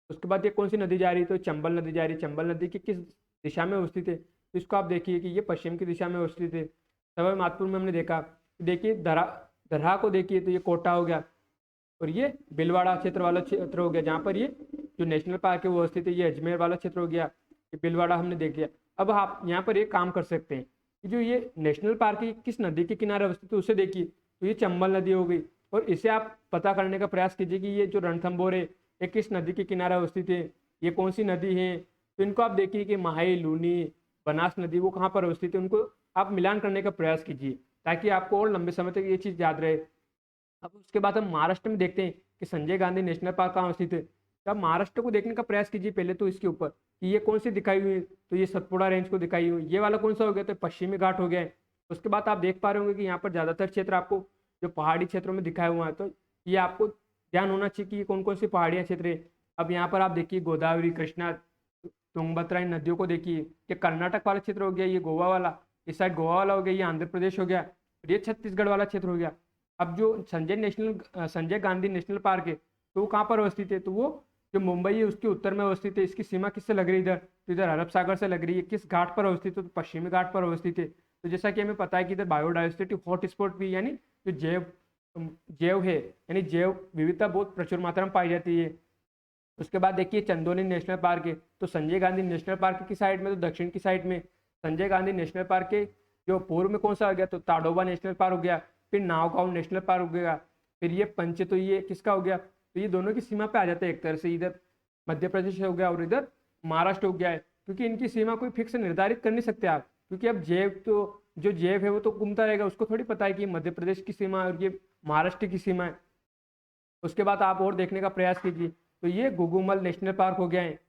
उसके बाद ये कौन सी नदी जा रही है, तो चंबल नदी जा रही है। चंबल नदी की किस दिशा में अवस्थित है, तो इसको आप देखिए कि ये पश्चिम की दिशा में अवस्थित है। सवाई माधोपुर में हमने देखा, देखिए दरहा को देखिए तो ये कोटा हो गया, और ये भीलवाड़ा क्षेत्र वाला क्षेत्र हो गया जहाँ पर ये जो नेशनल पार्क है वो अवस्थित है। ये अजमेर वाला क्षेत्र हो गया, ये भीलवाड़ा हमने देख लिया। अब आप यहाँ पर एक काम कर सकते हैं कि जो ये नेशनल पार्क है किस नदी के किनारे अवस्थित है उसे देखिए, तो ये चंबल नदी हो गई। और इसे आप पता करने का प्रयास कीजिए कि ये जो रणथंबोर है ये किस नदी के किनारे अवस्थित है, ये कौन सी नदी है। तो इनको आप देखिए कि महाई, लूनी, बनास नदी वो कहाँ पर अवस्थित है, उनको आप मिलान करने का प्रयास कीजिए ताकि आपको और लंबे समय तक ये चीज़ याद रहे। अब उसके बाद हम महाराष्ट्र में देखते हैं कि संजय गांधी नेशनल पार्क कहाँ स्थित है। तो आप महाराष्ट्र को देखने का प्रयास कीजिए पहले तो इसके ऊपर कि ये कौन सी दिखाई हुई है। तो ये सतपुड़ा रेंज को दिखाई हुई, ये वाला कौन सा हो गया, तो पश्चिमी घाट हो गया है। उसके बाद आप देख पा रहे होंगे कि यहाँ पर ज़्यादातर क्षेत्र आपको जो पहाड़ी क्षेत्रों में दिखाया हुआ है, तो ये आपको ध्यान होना चाहिए कि ये कौन कौन सी पहाड़ियाँ क्षेत्र है। अब यहाँ पर आप देखिए गोदावरी, कृष्णा, तुंगभद्रा इन नदियों को देखिए। ये कर्नाटक वाला क्षेत्र हो गया, ये गोवा वाला, इस साइड गोवा वाला हो गया, ये आंध्र प्रदेश हो गया, और ये छत्तीसगढ़ वाला क्षेत्र हो गया। अब जो संजय गांधी नेशनल पार्क है, तो वो कहाँ पर अवस्थित है, तो वो जो मुंबई है उसके उत्तर में अवस्थित है। इसकी सीमा किससे लग रही है, इधर तो इधर अरब सागर से लग रही है। किस घाट पर अवस्थित है, तो पश्चिमी घाट पर अवस्थित है। तो जैसा कि हमें पता है कि इधर बायोडाइवर्सिटी हॉटस्पॉट भी, यानी जो जैव है, यानी जैव विविधता बहुत प्रचुर मात्रा में पाई जाती है। उसके बाद देखिए चंदोली नेशनल पार्क है, तो संजय गांधी नेशनल पार्क की साइड में, तो दक्षिण की साइड में संजय गांधी नेशनल पार्क के जो पूर्व में कौन सा हो गया, तो ताडोबा नेशनल पार्क हो गया, फिर नावगांव नेशनल पार्क हो गया, फिर ये पंच, तो ये किसका हो गया, तो ये दोनों की सीमा पे आ जाते हैं एक तरह से। इधर मध्य प्रदेश हो गया और इधर महाराष्ट्र हो गया है, क्योंकि इनकी सीमा कोई फिक्स निर्धारित कर नहीं सकते आप, क्योंकि अब जैव तो जो जैव है वो तो घूमता रहेगा, उसको थोड़ी पता है कि मध्य प्रदेश की सीमा और ये महाराष्ट्र की सीमा है। उसके बाद आप और देखने का प्रयास कीजिए, तो ये घुघुमल नेशनल पार्क हो गया है।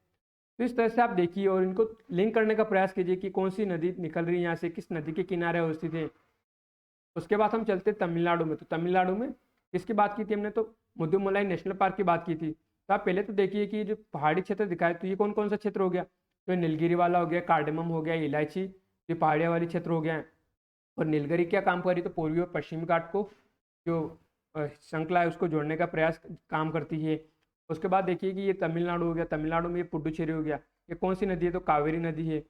तो इस तरह से आप देखिए और इनको लिंक करने का प्रयास कीजिए कि कौन सी नदी निकल रही है यहाँ से, किस नदी के किनारे अवस्थित है। उसके बाद हम चलते तमिलनाडु में, तो तमिलनाडु में किसकी बात की थी हमने, तो मुदुमलाई नेशनल पार्क की बात की थी। तो आप पहले तो देखिए कि जो पहाड़ी क्षेत्र दिखाए, तो ये कौन कौन सा क्षेत्र हो गया, तो नीलगिरी वाला हो गया, कार्डेमम हो गया, इलायची, ये पहाड़ियाँ वाली क्षेत्र हो गया है। और नीलगिरी क्या काम करी, तो पूर्वी और पश्चिमी घाट को जो श्रृंखला है उसको जोड़ने का प्रयास काम करती है। उसके बाद देखिए कि ये तमिलनाडु हो गया, तमिलनाडु में ये पुडुचेरी हो गया। ये कौन सी नदी है, तो कावेरी नदी है।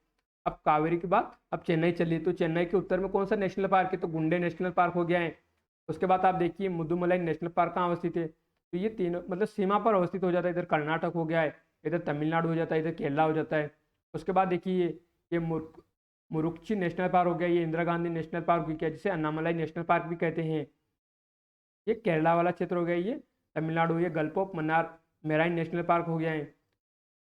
अब कावेरी के बाद अब चेन्नई चलिए, तो चेन्नई के उत्तर में कौन सा नेशनल पार्क है, तो गुंडे नेशनल पार्क हो गया है। उसके बाद आप देखिए मुदुमलाई नेशनल पार्क कहाँ अवस्थित है, तो ये तीनों मतलब सीमा पर अवस्थित हो जाता है। इधर कर्नाटक हो गया है, इधर तमिलनाडु हो जाता है, इधर केरला हो जाता है। उसके बाद देखिए ये मुरुक्ची नेशनल पार्क हो गया, ये इंदिरा गांधी नेशनल पार्क भी क्या, जिसे अन्नामलाई नेशनल पार्क भी कहते हैं। ये केरला वाला क्षेत्र हो गया, ये तमिलनाडु, ये gulf of Mannar marine national park हो गया है।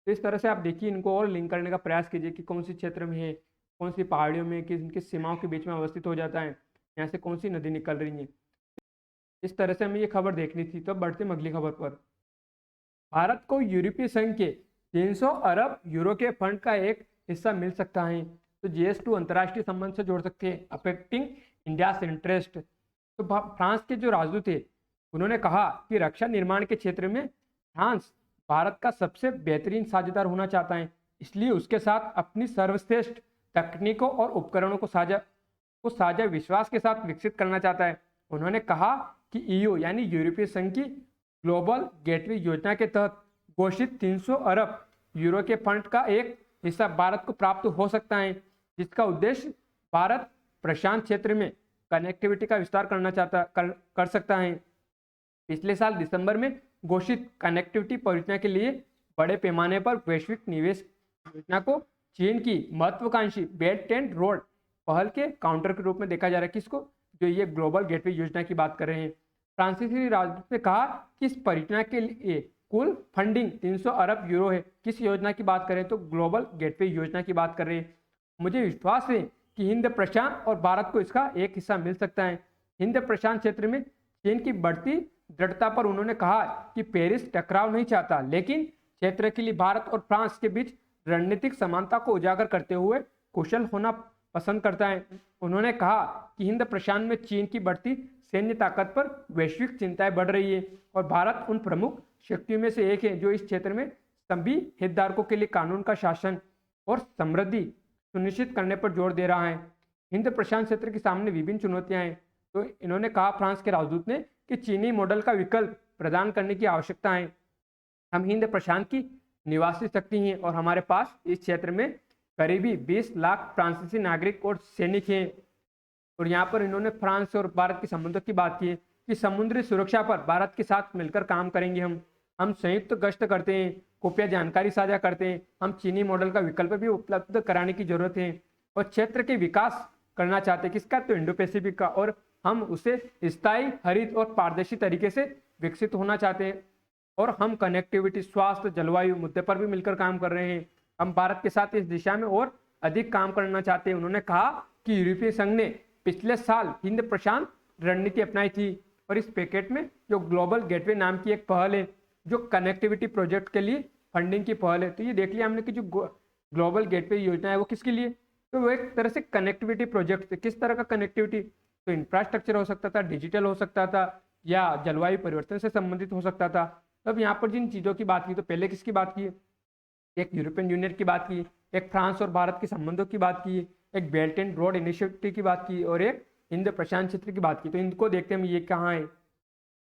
तो इस तरह से आप देखिए इनको और लिंक करने का प्रयास कीजिए कि कौन सी क्षेत्र में है, कौन सी पहाड़ियों में, किस इनकी सीमाओं के बीच में अवस्थित हो जाता है, यहाँ से कौन सी नदी निकल रही है। इस तरह से हमें ये खबर देखनी थी। तो बढ़ते हैं अगली खबर पर। भारत को यूरोपीय संघ के 300 अरब यूरो के फंड का एक हिस्सा मिल सकता है। तो GS2 अंतर्राष्ट्रीय संबंध से जोड़ सकते हैं, अफेक्टिंग इंडियाज इंटरेस्ट। तो फ्रांस के जो राजदूत थे उन्होंने कहा कि रक्षा निर्माण के क्षेत्र में फ्रांस भारत का सबसे बेहतरीन साझेदार होना चाहता है, इसलिए उसके साथ अपनी सर्वश्रेष्ठ तकनीकों और उपकरणों को साझा विश्वास के साथ विकसित करना चाहता है। उन्होंने कहा कि EU यानी यूरोपीय संघ की ग्लोबल गेटवे योजना के तहत घोषित 300 अरब यूरो के फंड का एक हिस्सा भारत को प्राप्त हो सकता है, जिसका उद्देश्य भारत प्रशांत क्षेत्र में कनेक्टिविटी का विस्तार कर सकता है। पिछले साल दिसंबर में घोषित कनेक्टिविटी परियोजना के लिए बड़े पैमाने पर वैश्विक निवेश योजना को चीन की महत्वाकांक्षी बेल्ट एंड रोड पहल के काउंटर के रूप में देखा जा रहा है। किसको, जो ये ग्लोबल गेटवे योजना की बात कर रहे हैं। फ्रांसीसी राजदूत ने कहा कि इस परियोजना के लिए कुल फंडिंग 300 अरब यूरो है। किस योजना की बात करें, तो ग्लोबल गेटवे योजना की बात कर रहे हैं। मुझे विश्वास है कि हिंद प्रशांत और भारत को इसका एक हिस्सा मिल सकता है। हिंद प्रशांत क्षेत्र में चीन की बढ़ती दृढ़ता पर उन्होंने कहा कि पेरिस टकराव नहीं चाहता, लेकिन क्षेत्र के लिए भारत और फ्रांस के बीच रणनीतिक समानता को उजागर करते हुए कुशल होना पसंद करता है। उन्होंने कहा कि हिंद प्रशांत में चीन की बढ़ती सैन्य ताकत पर वैश्विक चिंताएं बढ़ रही है और भारत उन प्रमुख शक्तियों में से एक है जो इस क्षेत्र में सभी हितधारकों के लिए कानून का शासन और समृद्धि सुनिश्चित करने पर जोर दे रहा है। हिंद प्रशांत क्षेत्र के सामने विभिन्न चुनौतियां हैं। तो इन्होंने कहा फ्रांस के राजदूत ने कि चीनी मॉडल का विकल्प प्रदान करने की आवश्यकता है। हम हिंद प्रशांत की निवासी शक्ति हैं और हमारे पास इस क्षेत्र में करीबी 20 लाख फ्रांसीसी नागरिक और सैनिक हैं। और यहाँ पर इन्होंने फ्रांस और भारत के संबंधों की बात की है कि समुद्री सुरक्षा पर भारत के साथ मिलकर काम करेंगे। हम संयुक्त गश्त करते हैं, खुफिया जानकारी साझा करते हैं। हम चीनी मॉडल का विकल्प भी उपलब्ध कराने की जरूरत है और क्षेत्र के विकास करना चाहते हैं। किसका, तो इंडो पैसिफिक का। और हम उसे स्थायी, हरित और पारदर्शी तरीके से विकसित होना चाहते हैं। और हम कनेक्टिविटी, स्वास्थ्य, जलवायु मुद्दे पर भी मिलकर काम कर रहे हैं। हम भारत के साथ इस दिशा में और अधिक काम करना चाहते हैं। उन्होंने कहा कि यूरोपीय संघ ने पिछले साल हिंद प्रशांत रणनीति अपनाई थी और इस पैकेट में जो ग्लोबल गेटवे नाम की एक पहल है जो कनेक्टिविटी प्रोजेक्ट के लिए फंडिंग की पहल है। तो ये देख लिया हमने कि जो ग्लोबल गेटवे योजना है वो किसके लिए, तो वो एक तरह से कनेक्टिविटी प्रोजेक्ट है। किस तरह का कनेक्टिविटी, तो इंफ्रास्ट्रक्चर हो सकता था, डिजिटल हो सकता था, या जलवायु परिवर्तन से संबंधित हो सकता था। अब यहाँ पर जिन चीज़ों की बात की, तो पहले किसकी बात की, एक यूरोपियन यूनियन की बात की, एक फ्रांस और भारत के संबंधों की बात की, एक बेल्ट एंड रोड इनिशिएटिव की बात की, और एक हिंद प्रशांत क्षेत्र की बात की। तो इनको देखते हैं ये कहाँ है,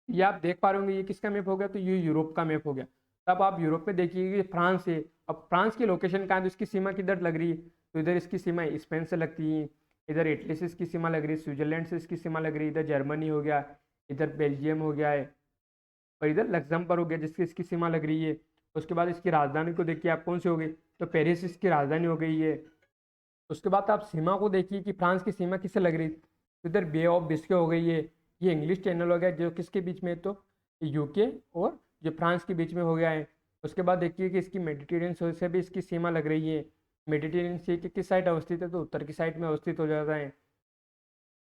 ये आप देख पा रहे होंगे, ये किसका मैप हो गया, तो ये यूरोप का मैप हो गया। तब आप यूरोप में देखिए कि फ्रांस है। अब फ्रांस की लोकेशन कहाँ है, तो इसकी सीमा किधर लग रही है, तो इधर इसकी सीमा स्पेन से लगती है, इधर इटली से इसकी सीमा लग रही है, स्विट्जरलैंड से इसकी सीमा लग रही है, इधर जर्मनी हो गया, इधर बेल्जियम हो गया है, और इधर लग्जमबर्ग हो गया जिसकी इसकी सीमा लग रही है। उसके बाद इसकी राजधानी को देखिए आप कौन सी हो गई, तो पेरिस इसकी राजधानी हो गई है। उसके बाद आप सीमा को देखिए कि फ्रांस की सीमा किससे लग रही, तो इधर बे ऑफ बिस्के हो गई है, ये इंग्लिश चैनल हो गया जो किसके बीच में है, तो यूके और जो फ्रांस के बीच में हो गया है। उसके बाद देखिए कि इसकी मेडिटेरियन से भी इसकी सीमा लग रही है। मेडिटेरियन सी की किस साइड अवस्थित है, तो उत्तर की साइड में अवस्थित हो जाता है।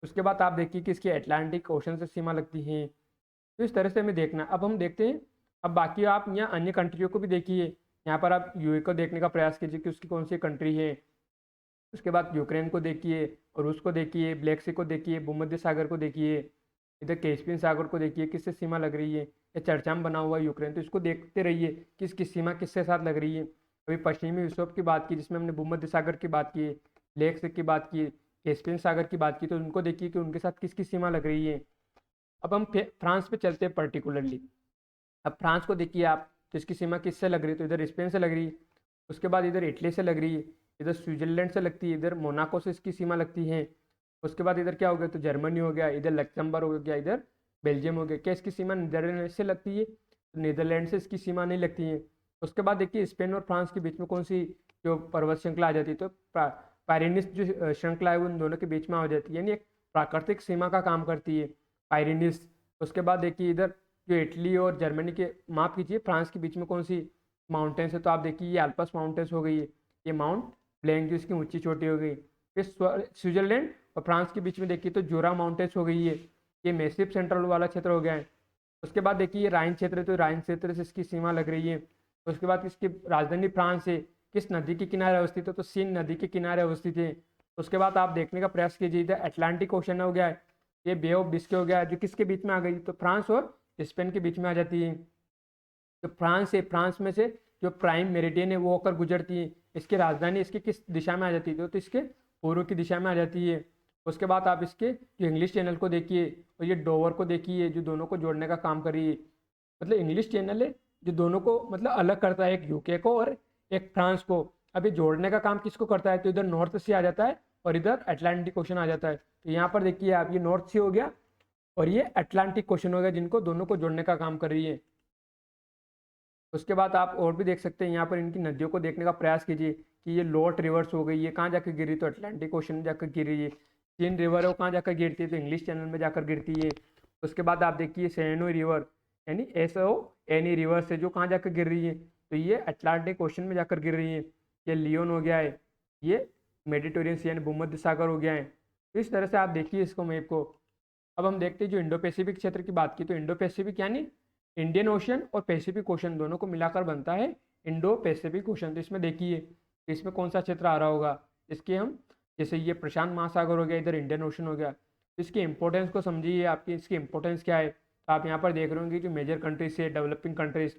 उसके बाद आप देखिए कि इसकी अटलांटिक ओशन से सीमा लगती है। तो इस तरह से हमें देखना। अब हम देखते हैं, अब बाकी आप यहाँ अन्य कंट्रियों को भी देखिए। यहाँ पर आप यूए को देखने का प्रयास कीजिए कि उसकी कौन सी कंट्री है। उसके बाद यूक्रेन को देखिए, रूस को देखिए, ब्लैक सी को देखिए, भूमध्य सागर को देखिए, इधर कैस्पियन सागर को देखिए किससे सीमा लग रही है। ये चर्चा में बना हुआ है यूक्रेन, तो इसको देखते रहिए कि इसकी सीमा किसके साथ लग रही है। अभी पश्चिमी विश्व की बात की जिसमें हमने भूमध्य सागर की बात की, ब्लैक सी की बात की, कैस्पियन सागर की बात की, तो उनको देखिए कि उनके साथ किसकी सीमा लग रही है। अब हम फ्रांस पे चलते हैं पर्टिकुलरली। अब फ्रांस को देखिए आप, तो इसकी सीमा किससे लग रही है, तो इधर स्पेन से लग रही है। उसके बाद इधर इटली से लग रही है, इधर स्विट्जरलैंड से लगती है, इधर मोनाको से इसकी सीमा लगती है। उसके बाद इधर क्या हो गया, तो जर्मनी हो गया, इधर लक्समबर्ग हो गया, इधर बेल्जियम हो गया। क्या इसकी सीमा नीदरलैंड से लगती है, तो नीदरलैंड से इसकी सीमा नहीं लगती है। उसके बाद देखिए स्पेन और फ्रांस के बीच में कौन सी जो पर्वत श्रृंखला आ जाती है, तो पायरेनिस जो श्रृंखला है वो उन दोनों के बीच में आ जाती है, यानी एक प्राकृतिक सीमा का काम करती है पायरेनिस। उसके बाद देखिए इधर जो इटली और जर्मनी के, माफ कीजिए, फ्रांस के बीच में कौन सी माउंटेन्स है, तो आप देखिए ये अल्पस माउंटेन्स हो गई है, ये माउंट ब्लैंक जो इसकी ऊंची चोटी हो गई। फिर स्विट्जरलैंड और फ्रांस के बीच में देखिए तो जोरा माउंटेन्स हो गई है, ये मैसिव सेंट्रल वाला क्षेत्र हो गया है। उसके बाद देखिए ये राइन क्षेत्र है, तो राइन क्षेत्र से इसकी सीमा लग रही है। उसके बाद इसकी राजधानी फ्रांस है, किस नदी के किनारे अवस्थित है, तो सीन नदी के किनारे अवस्थित है। उसके बाद आप देखने का प्रयास कीजिए, इधर अटलांटिक ओशन हो गया है, ये बे ऑफ बिस्के हो गया है, जो किसके बीच में आ गई, तो फ्रांस और स्पेन के बीच में आ जाती है। तो फ्रांस है, फ्रांस में से जो प्राइम मेरिडियन है वो होकर गुजरती है। इसकी राजधानी इसकी किस दिशा में आ जाती है, तो इसके पूर्व की दिशा में आ जाती है। उसके बाद आप इसके जो इंग्लिश चैनल को देखिए और ये डोवर को देखिए, जो दोनों को जोड़ने का काम कर रही है। मतलब इंग्लिश चैनल है जो दोनों को मतलब अलग करता है, एक यूके को और एक फ्रांस को। अब ये जोड़ने का काम किसको करता है, तो इधर नॉर्थ से आ जाता है और इधर अटलांटिक ओशन आ जाता है। तो यहाँ पर देखिए आप, ये नॉर्थ से हो गया और ये अटलांटिक ओशन हो गया, जिनको दोनों को जोड़ने का काम कर रही है। उसके बाद आप और भी देख सकते हैं, यहाँ पर इनकी नदियों को देखने का प्रयास कीजिए कि ये लोट रिवर्स हो गई, ये कहाँ जाकर गिरी, तो अटलांटिक ओशन में जाकर गिर रही है। चीन रिवर है वो कहाँ जाकर गिरती है, तो इंग्लिश चैनल में जाकर गिरती है। उसके बाद आप देखिए सेनो रिवर, यानी SONE रिवर से जो कहाँ जाकर गिर रही है, तो ये अटलांटिक ओशन में जाकर गिर रही है। ये लियोन हो गया है, ये मेडिटेरियन सी यानी भूमध्य सागर हो गया है। तो इस तरह से आप देखिए इसको मैप को। अब हम देखते हैं जो इंडो पैसिफिक क्षेत्र की बात की, तो इंडो पैसिफिक यानी इंडियन ओशन और पैसिफिक ओशन दोनों को मिलाकर बनता है इंडो पैसिफिक ओशन। तो इसमें देखिए इसमें कौन सा क्षेत्र आ रहा होगा, इसके हम जैसे ये प्रशांत महासागर हो गया, इधर इंडियन ओशन हो गया। तो इसकी इंपॉर्टेंस को समझिए, आपकी इसकी इंपॉर्टेंस क्या है। तो आप यहाँ पर देख रहे होंगे जो मेजर कंट्रीज से डेवलपिंग कंट्रीज,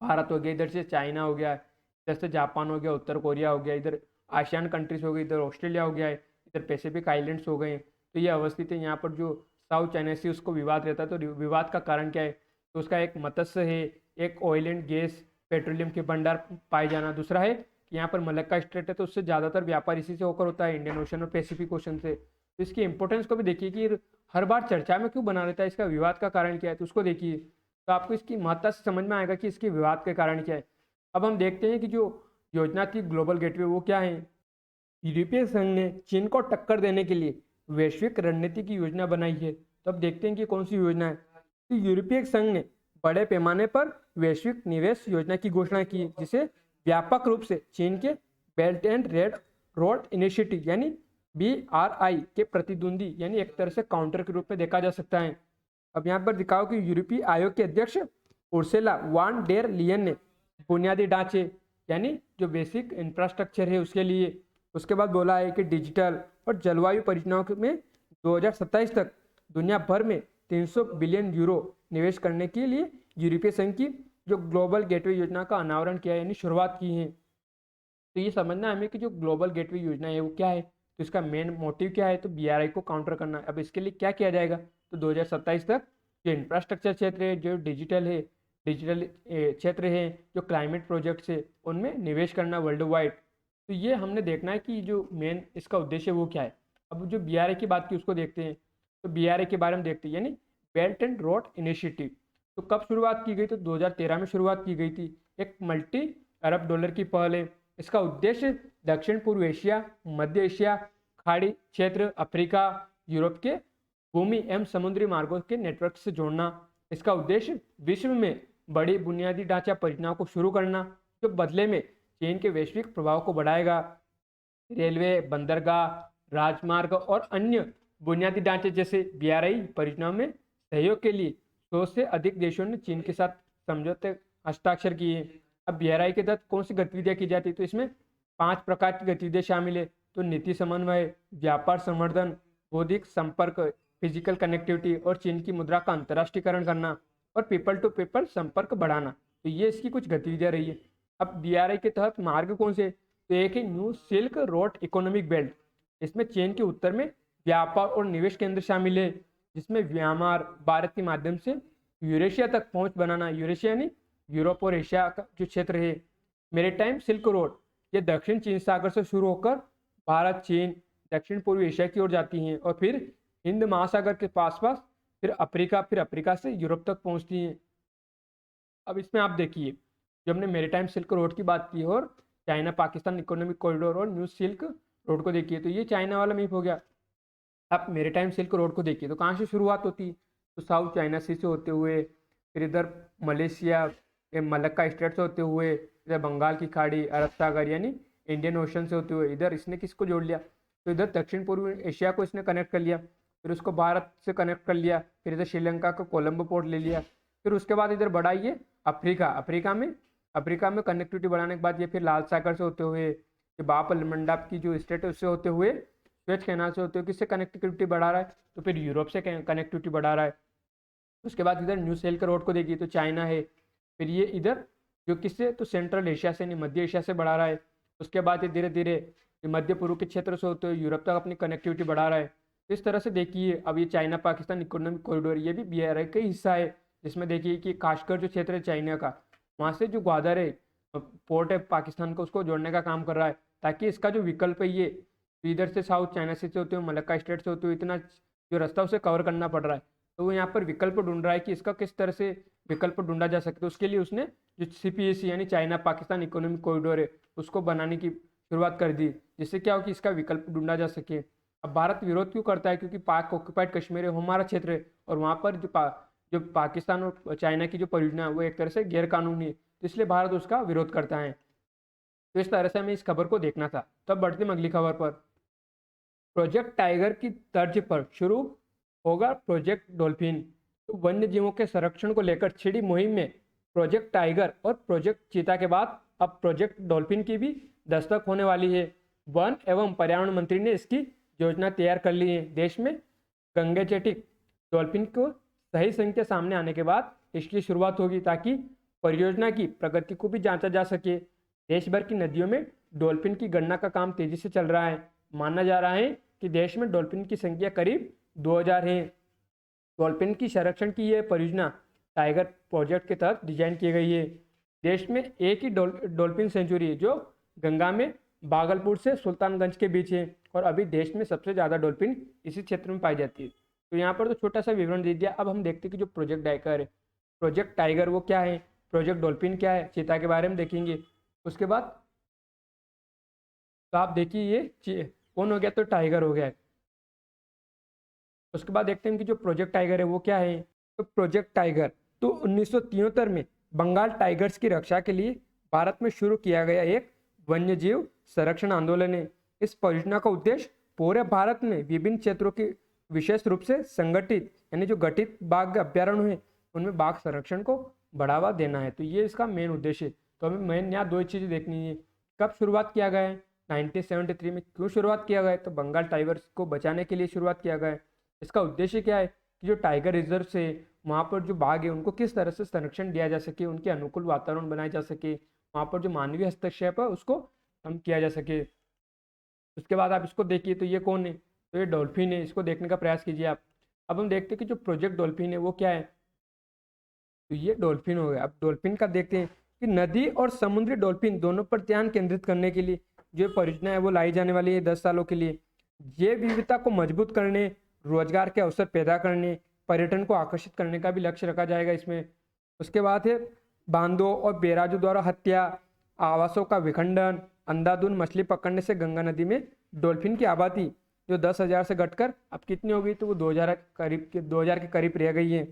भारत हो गया, इधर से चाइना हो गया, इधर से जापान हो गया, उत्तर कोरिया हो गया, इधर आसियान कंट्रीज हो गई, इधर ऑस्ट्रेलिया हो गया है, इधर पैसिफिक आइलैंड्स हो गए। तो ये अवस्थित है। यहाँ पर जो साउथ चाइना सी उसको विवाद रहता है, तो विवाद का कारण क्या है, तो उसका एक मत्स्य है, एक ऑयल एंड गैस पेट्रोलियम के भंडार पाए जाना, दूसरा है कि यहाँ पर मलक्का स्ट्रेट है, तो उससे ज़्यादातर व्यापार इसी से होकर होता है, इंडियन ओशन और पैसिफिक ओशन से। तो इसकी इंपॉर्टेंस को भी देखिए कि हर बार चर्चा में क्यों बना रहता है, इसका विवाद का कारण क्या है, तो उसको देखिए तो आपको इसकी महत्ता से समझ में आएगा कि इसके विवाद के कारण क्या है। अब हम देखते हैं कि जो योजना थी ग्लोबल गेटवे वो क्या है। यूरोपीय संघ ने चीन को टक्कर देने के लिए वैश्विक रणनीति की योजना बनाई है। तो अब देखते हैं कि कौन सी योजना है। तो यूरोपीय संघ ने बड़े पैमाने पर वैश्विक निवेश योजना की घोषणा की, जिसे व्यापक रूप से चीन के belt and red road initiative यानी BRI के प्रतिद्वंदी यानी एक तरह से काउंटर के रूप में देखा जा सकता है। अब यहाँ पर दिखाओ कि यूरोपीय आयोग के अध्यक्ष उर्सुला वान डेर लियन ने बुनियादी ढांचे यानी जो बेसिक इंफ्रास्ट्रक्चर है उसके लिए, उसके बाद बोला है कि डिजिटल और जलवायु परियोजनाओं में 2027 तक दुनिया भर में 300 बिलियन यूरो निवेश करने के लिए यूरोपीय संघ की जो ग्लोबल गेटवे योजना का अनावरण किया यानी शुरुआत की है। तो ये समझना है हमें कि जो ग्लोबल गेटवे योजना है वो क्या है, तो इसका मेन मोटिव क्या है, तो बीआरआई को काउंटर करना है। अब इसके लिए क्या किया जाएगा, तो 2027 तक जो इंफ्रास्ट्रक्चर क्षेत्र है, जो डिजिटल क्षेत्र है, जो क्लाइमेट प्रोजेक्ट्स है, उनमें निवेश करना वर्ल्ड वाइड। तो ये हमने देखना है कि जो मेन इसका उद्देश्य वो क्या है। अब जो बीआरआई की बात की उसको देखते हैं, तो बीआरआई के बारे में देखते हैं, यानी बेल्ट एंड रोड इनिशिएटिव। तो कब शुरुआत की गई, तो 2013 में शुरुआत की गई थी। एक मल्टी अरब डॉलर की पहल है। इसका उद्देश्य दक्षिण पूर्व एशिया, मध्य एशिया, खाड़ी क्षेत्र, अफ्रीका, यूरोप के भूमि एवं समुद्री मार्गों के नेटवर्क से जोड़ना। इसका उद्देश्य विश्व में बड़ी बुनियादी ढांचा परियोजनाओं को शुरू करना, जो बदले में चीन के वैश्विक प्रभाव को बढ़ाएगा। रेलवे, बंदरगाह, राजमार्ग और अन्य बुनियादी ढांचे जैसे बीआरआई परियोजनाओं में सहयोग के लिए 100 से अधिक देशों ने चीन के साथ समझौते हस्ताक्षर किए। अब बीआरआई के तहत कौन सी गतिविधियां की जाती है, तो इसमें 5 प्रकार की गतिविधियां शामिल है। तो नीति समन्वय, व्यापार संवर्धन, बौद्धिक संपर्क, फिजिकल कनेक्टिविटी और चीन की मुद्रा का अंतर्राष्ट्रीयकरण करना और पीपल टू पीपल संपर्क बढ़ाना। तो ये इसकी कुछ गतिविधियां रही है। अब बीआरआई के तहत मार्ग कौन से, तो एक है new silk road economic belt. इसमें चीन के उत्तर में व्यापार और निवेश केंद्र शामिल है, जिसमें म्यांमार, भारत के माध्यम से यूरेशिया तक पहुंच बनाना। यूरेशिया यानी यूरोप और एशिया का जो क्षेत्र है। मेरीटाइम सिल्क रोड, ये दक्षिण चीन सागर से शुरू होकर भारत, चीन, दक्षिण पूर्व एशिया की ओर जाती हैं और फिर हिंद महासागर के पास फिर अफ्रीका से यूरोप तक पहुंचती हैं। अब इसमें आप देखिए, जब हमने मेरीटाइम सिल्क रोड की बात की और चाइना पाकिस्तान इकोनॉमिक कॉरिडोर और न्यू सिल्क रोड को देखिए, तो ये चाइना वाला मैप हो गया। आप मेरीटाइम सिल्क रोड को देखिए तो कहाँ से शुरुआत होती है, तो साउथ चाइना सी से होते हुए फिर इधर मलेशिया, मलक्का स्टेट से होते हुए इधर बंगाल की खाड़ी, अरब सागर यानी इंडियन ओशन से होते हुए इधर इसने किसको जोड़ लिया, तो इधर दक्षिण पूर्व एशिया को इसने कनेक्ट कर लिया, फिर उसको भारत से कनेक्ट कर लिया, फिर इधर श्रीलंका का कोलंबो पोर्ट ले लिया, फिर उसके बाद इधर बढ़ा ये अफ्रीका में कनेक्टिविटी बढ़ाने के बाद ये फिर लाल सागर से होते हुए, ये बाप मंडप की जो स्टेट है उससे होते हुए, स्वेज कैनाल से होते हुए किससे कनेक्टिविटी बढ़ा रहा है, तो फिर यूरोप से कनेक्टिविटी बढ़ा रहा है। उसके बाद इधर न्यू सिल्क रोड को देखिए तो चाइना है, फिर ये इधर जो किससे, तो सेंट्रल एशिया से नहीं मध्य एशिया से बढ़ा रहा है। उसके बाद ये धीरे धीरे मध्य पूर्व के क्षेत्र से होते हुए यूरोप तक अपनी कनेक्टिविटी बढ़ा रहा है। तो इस तरह से देखिए, अब ये चाइना पाकिस्तान इकोनॉमिक कॉरिडोर ये भी बीआरआई का हिस्सा है, जिसमें देखिए कि खासकर जो क्षेत्र है चाइना का, वहाँ से जो ग्वादर है पोर्ट है पाकिस्तान को, उसको जोड़ने का काम कर रहा है, ताकि इसका जो विकल्प है ये इधर से साउथ चाइना से होते हुए मलक्का स्टेट से होते हुए इतना जो रास्ता उसे कवर करना पड़ रहा है। तो वो यहाँ पर विकल्प ढूंढ रहा है कि इसका किस तरह से विकल्प ढूंढा जा सकता है। उसके लिए उसने जो CPEC यानी चाइना पाकिस्तान इकोनॉमिक कॉरिडोर है उसको बनाने की शुरुआत कर दी, जिससे क्या हो कि इसका विकल्प ढूंढा जा सके। अब भारत विरोध क्यों करता है, क्योंकि पाक ऑक्यूपाइड कश्मीर है, हमारा क्षेत्र है, और वहाँ पर जो पाकिस्तान और चाइना की जो परियोजना है वो एक तरह से गैर कानूनी है, तो इसलिए भारत उसका विरोध करता है। तो इस तरह से हमें इस खबर को देखना था। तब बढ़ते हैं अगली खबर पर। प्रोजेक्ट टाइगर की तर्ज पर शुरू होगा प्रोजेक्ट डॉल्फिन। तो वन्य जीवों के संरक्षण को लेकर छिड़ी मुहिम में प्रोजेक्ट टाइगर और प्रोजेक्ट चीता के बाद अब प्रोजेक्ट डॉल्फिन की भी दस्तक होने वाली है। वन एवं पर्यावरण मंत्री ने इसकी योजना तैयार कर ली है। देश में गंगेजेटिक डॉल्फिन को सही संख्या सामने आने के बाद इसकी शुरुआत होगी, ताकि परियोजना की प्रगति को भी जांचा जा सके। देश भर की नदियों में डॉल्फिन की गणना का काम तेजी से चल रहा है। माना जा रहा है कि देश में डॉल्फिन की संख्या करीब 2000 है। डॉल्फिन की संरक्षण की यह परियोजना टाइगर प्रोजेक्ट के तहत डिजाइन की गई है। देश में एक ही डॉल्फिन सेंचुरी है जो गंगा में भागलपुर से सुल्तानगंज के बीच है, और अभी देश में सबसे ज़्यादा डॉल्फिन इसी क्षेत्र में पाई जाती है। तो यहाँ पर तो छोटा सा विवरण दे दिया। अब हम देखते हैं कि जो प्रोजेक्ट टाइगर वो क्या है, प्रोजेक्ट डॉल्फिन क्या है, चीता के बारे में देखेंगे। उसके बाद तो आप देखिए ये कौन हो गया, तो टाइगर हो गया है। उसके बाद देखते हैं कि जो प्रोजेक्ट टाइगर है वो क्या है। तो प्रोजेक्ट टाइगर तो 1973 में बंगाल टाइगर्स की रक्षा के लिए भारत में शुरू किया गया एक वन्यजीव संरक्षण आंदोलन है। इस परियोजना का उद्देश्य पूरे भारत में विभिन्न क्षेत्रों की विशेष रूप से संगठित यानी जो गठित बाघ अभ्यारण्य है उनमें बाघ संरक्षण को बढ़ावा देना है। तो ये इसका मेन उद्देश्य है। तो हमें मेन यहाँ दो चीज़ें देखनी है। कब शुरुआत किया गया है, 1973 में। क्यों शुरुआत किया गया है, तो बंगाल टाइगर्स को बचाने के लिए शुरुआत किया गया है। इसका उद्देश्य क्या है कि जो टाइगर रिजर्व से वहाँ पर जो बाघ है उनको किस तरह से संरक्षण दिया जा सके, उनके अनुकूल वातावरण बनाया जा सके, वहाँ पर जो मानवीय हस्तक्षेप है उसको कम किया जा सके। उसके बाद आप इसको देखिए, तो ये कौन है, तो ये डॉल्फिन है। इसको देखने का प्रयास कीजिए आप। अब हम देखते हैं कि जो प्रोजेक्ट डॉल्फिन है वो क्या है, तो ये डॉल्फिन हो गया। अब डॉल्फिन का देखते हैं कि नदी और समुद्री डॉल्फिन दोनों पर ध्यान केंद्रित करने के लिए जो परियोजना है वो लाई जाने वाली है 10 सालों के लिए। ये विविधता को मजबूत करने, रोजगार के अवसर पैदा करने, पर्यटन को आकर्षित करने का भी लक्ष्य रखा जाएगा इसमें। उसके बाद है बांधों और बैराजों द्वारा हत्या, आवासों का विखंडन, अंधाधुंध मछली पकड़ने से गंगा नदी में डॉल्फिन की आबादी जो 10,000 से घटकर अब कितनी हो गई, तो वो 2000 के करीब रह गई है।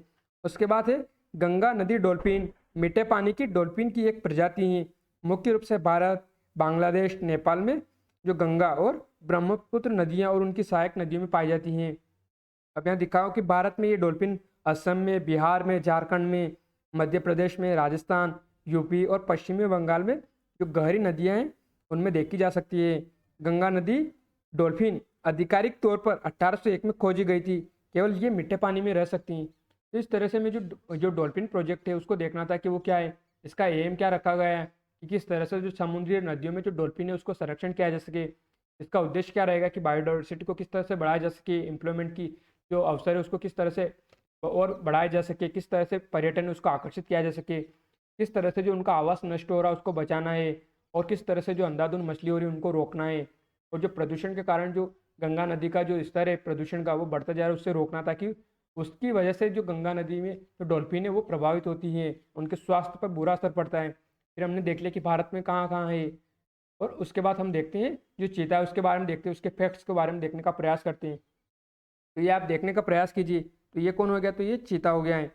उसके बाद है गंगा नदी डॉल्फिन मीठे पानी की डॉल्फिन की एक प्रजाति है। मुख्य रूप से भारत, बांग्लादेश, नेपाल में जो गंगा और ब्रह्मपुत्र नदियां और उनकी सहायक नदियों में पाई जाती हैं। अब यहाँ दिखाओ कि भारत में ये डॉल्फिन असम में, बिहार में, झारखंड में, मध्य प्रदेश में, राजस्थान, यूपी और पश्चिमी बंगाल में जो गहरी नदियाँ हैं उनमें देखी जा सकती है। गंगा नदी डॉल्फिन आधिकारिक तौर पर 1801 में खोजी गई थी। केवल ये मीठे पानी में रह सकती हैं। तो इस तरह से मैं जो डॉल्फिन प्रोजेक्ट है उसको देखना था कि वो क्या है, इसका एम क्या रखा गया है, कि किस तरह से जो समुद्री नदियों में जो डॉल्फिन है उसको संरक्षण किया जा सके। इसका उद्देश्य क्या रहेगा कि बायोडाइवर्सिटी को किस तरह से बढ़ाया जा सके, एम्प्लॉयमेंट की जो अवसर है उसको किस तरह से और बढ़ाया जा सके, किस तरह से पर्यटन है उसको आकर्षित किया जा सके, किस तरह से जो उनका आवास नष्ट हो रहा है उसको बचाना है, और किस तरह से जो अंधाधुंध मछली हो रही है उनको रोकना है, और जो प्रदूषण के कारण जो गंगा नदी का जो स्तर है प्रदूषण का वो बढ़ता जा रहा है उससे रोकना, ताकि उसकी वजह से जो गंगा नदी में जो डॉल्फिन है वो प्रभावित होती हैं, उनके स्वास्थ्य पर बुरा असर पड़ता है। फिर हमने देख लिया कि भारत में कहाँ कहाँ है। और उसके बाद हम देखते हैं जो चीता है उसके बारे में देखते हैं, उसके फैक्ट्स के बारे में देखने का प्रयास करते हैं। तो ये आप देखने का प्रयास कीजिए। तो ये कौन हो गया, तो ये चीता हो गया है।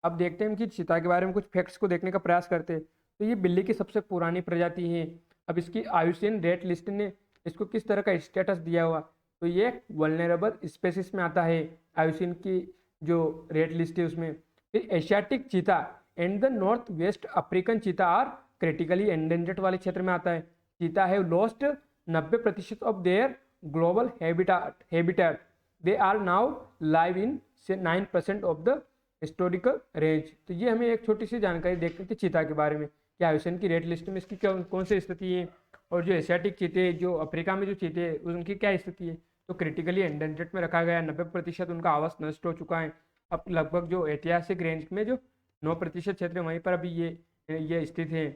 अब देखते हैं कि चीता के बारे में कुछ फैक्ट्स को देखने का प्रयास करते हैं। तो ये बिल्ली की सबसे पुरानी प्रजाति है। अब इसकी आयुसीन रेड लिस्ट ने इसको किस तरह का स्टेटस दिया हुआ, तो ये वल्नरेबल स्पेसिस में आता है। आयुसीन की जो रेड लिस्ट है उसमें। फिर Asiatic cheetah and the north west African cheetah are critically endangered वाले क्षेत्र में आता है। Cheetah have lost 90% of their global habitat. They are now live in 9% of the historical range. तो ये हमें एक छोटी सी जानकारी देखते थे चीता के बारे में कि आयुसीन की रेड लिस्ट में इसकी कौन सी स्थिति है, और जो एशियाटिक चीते जो अफ्रीका में जो चीते हैं उनकी क्या स्थिति है। तो क्रिटिकली एंडेंजर्ड में रखा गया है, 90% उनका आवास नष्ट हो चुका है। अब लगभग जो ऐतिहासिक रेंज में जो 9% क्षेत्र वहीं पर अभी ये स्थित है।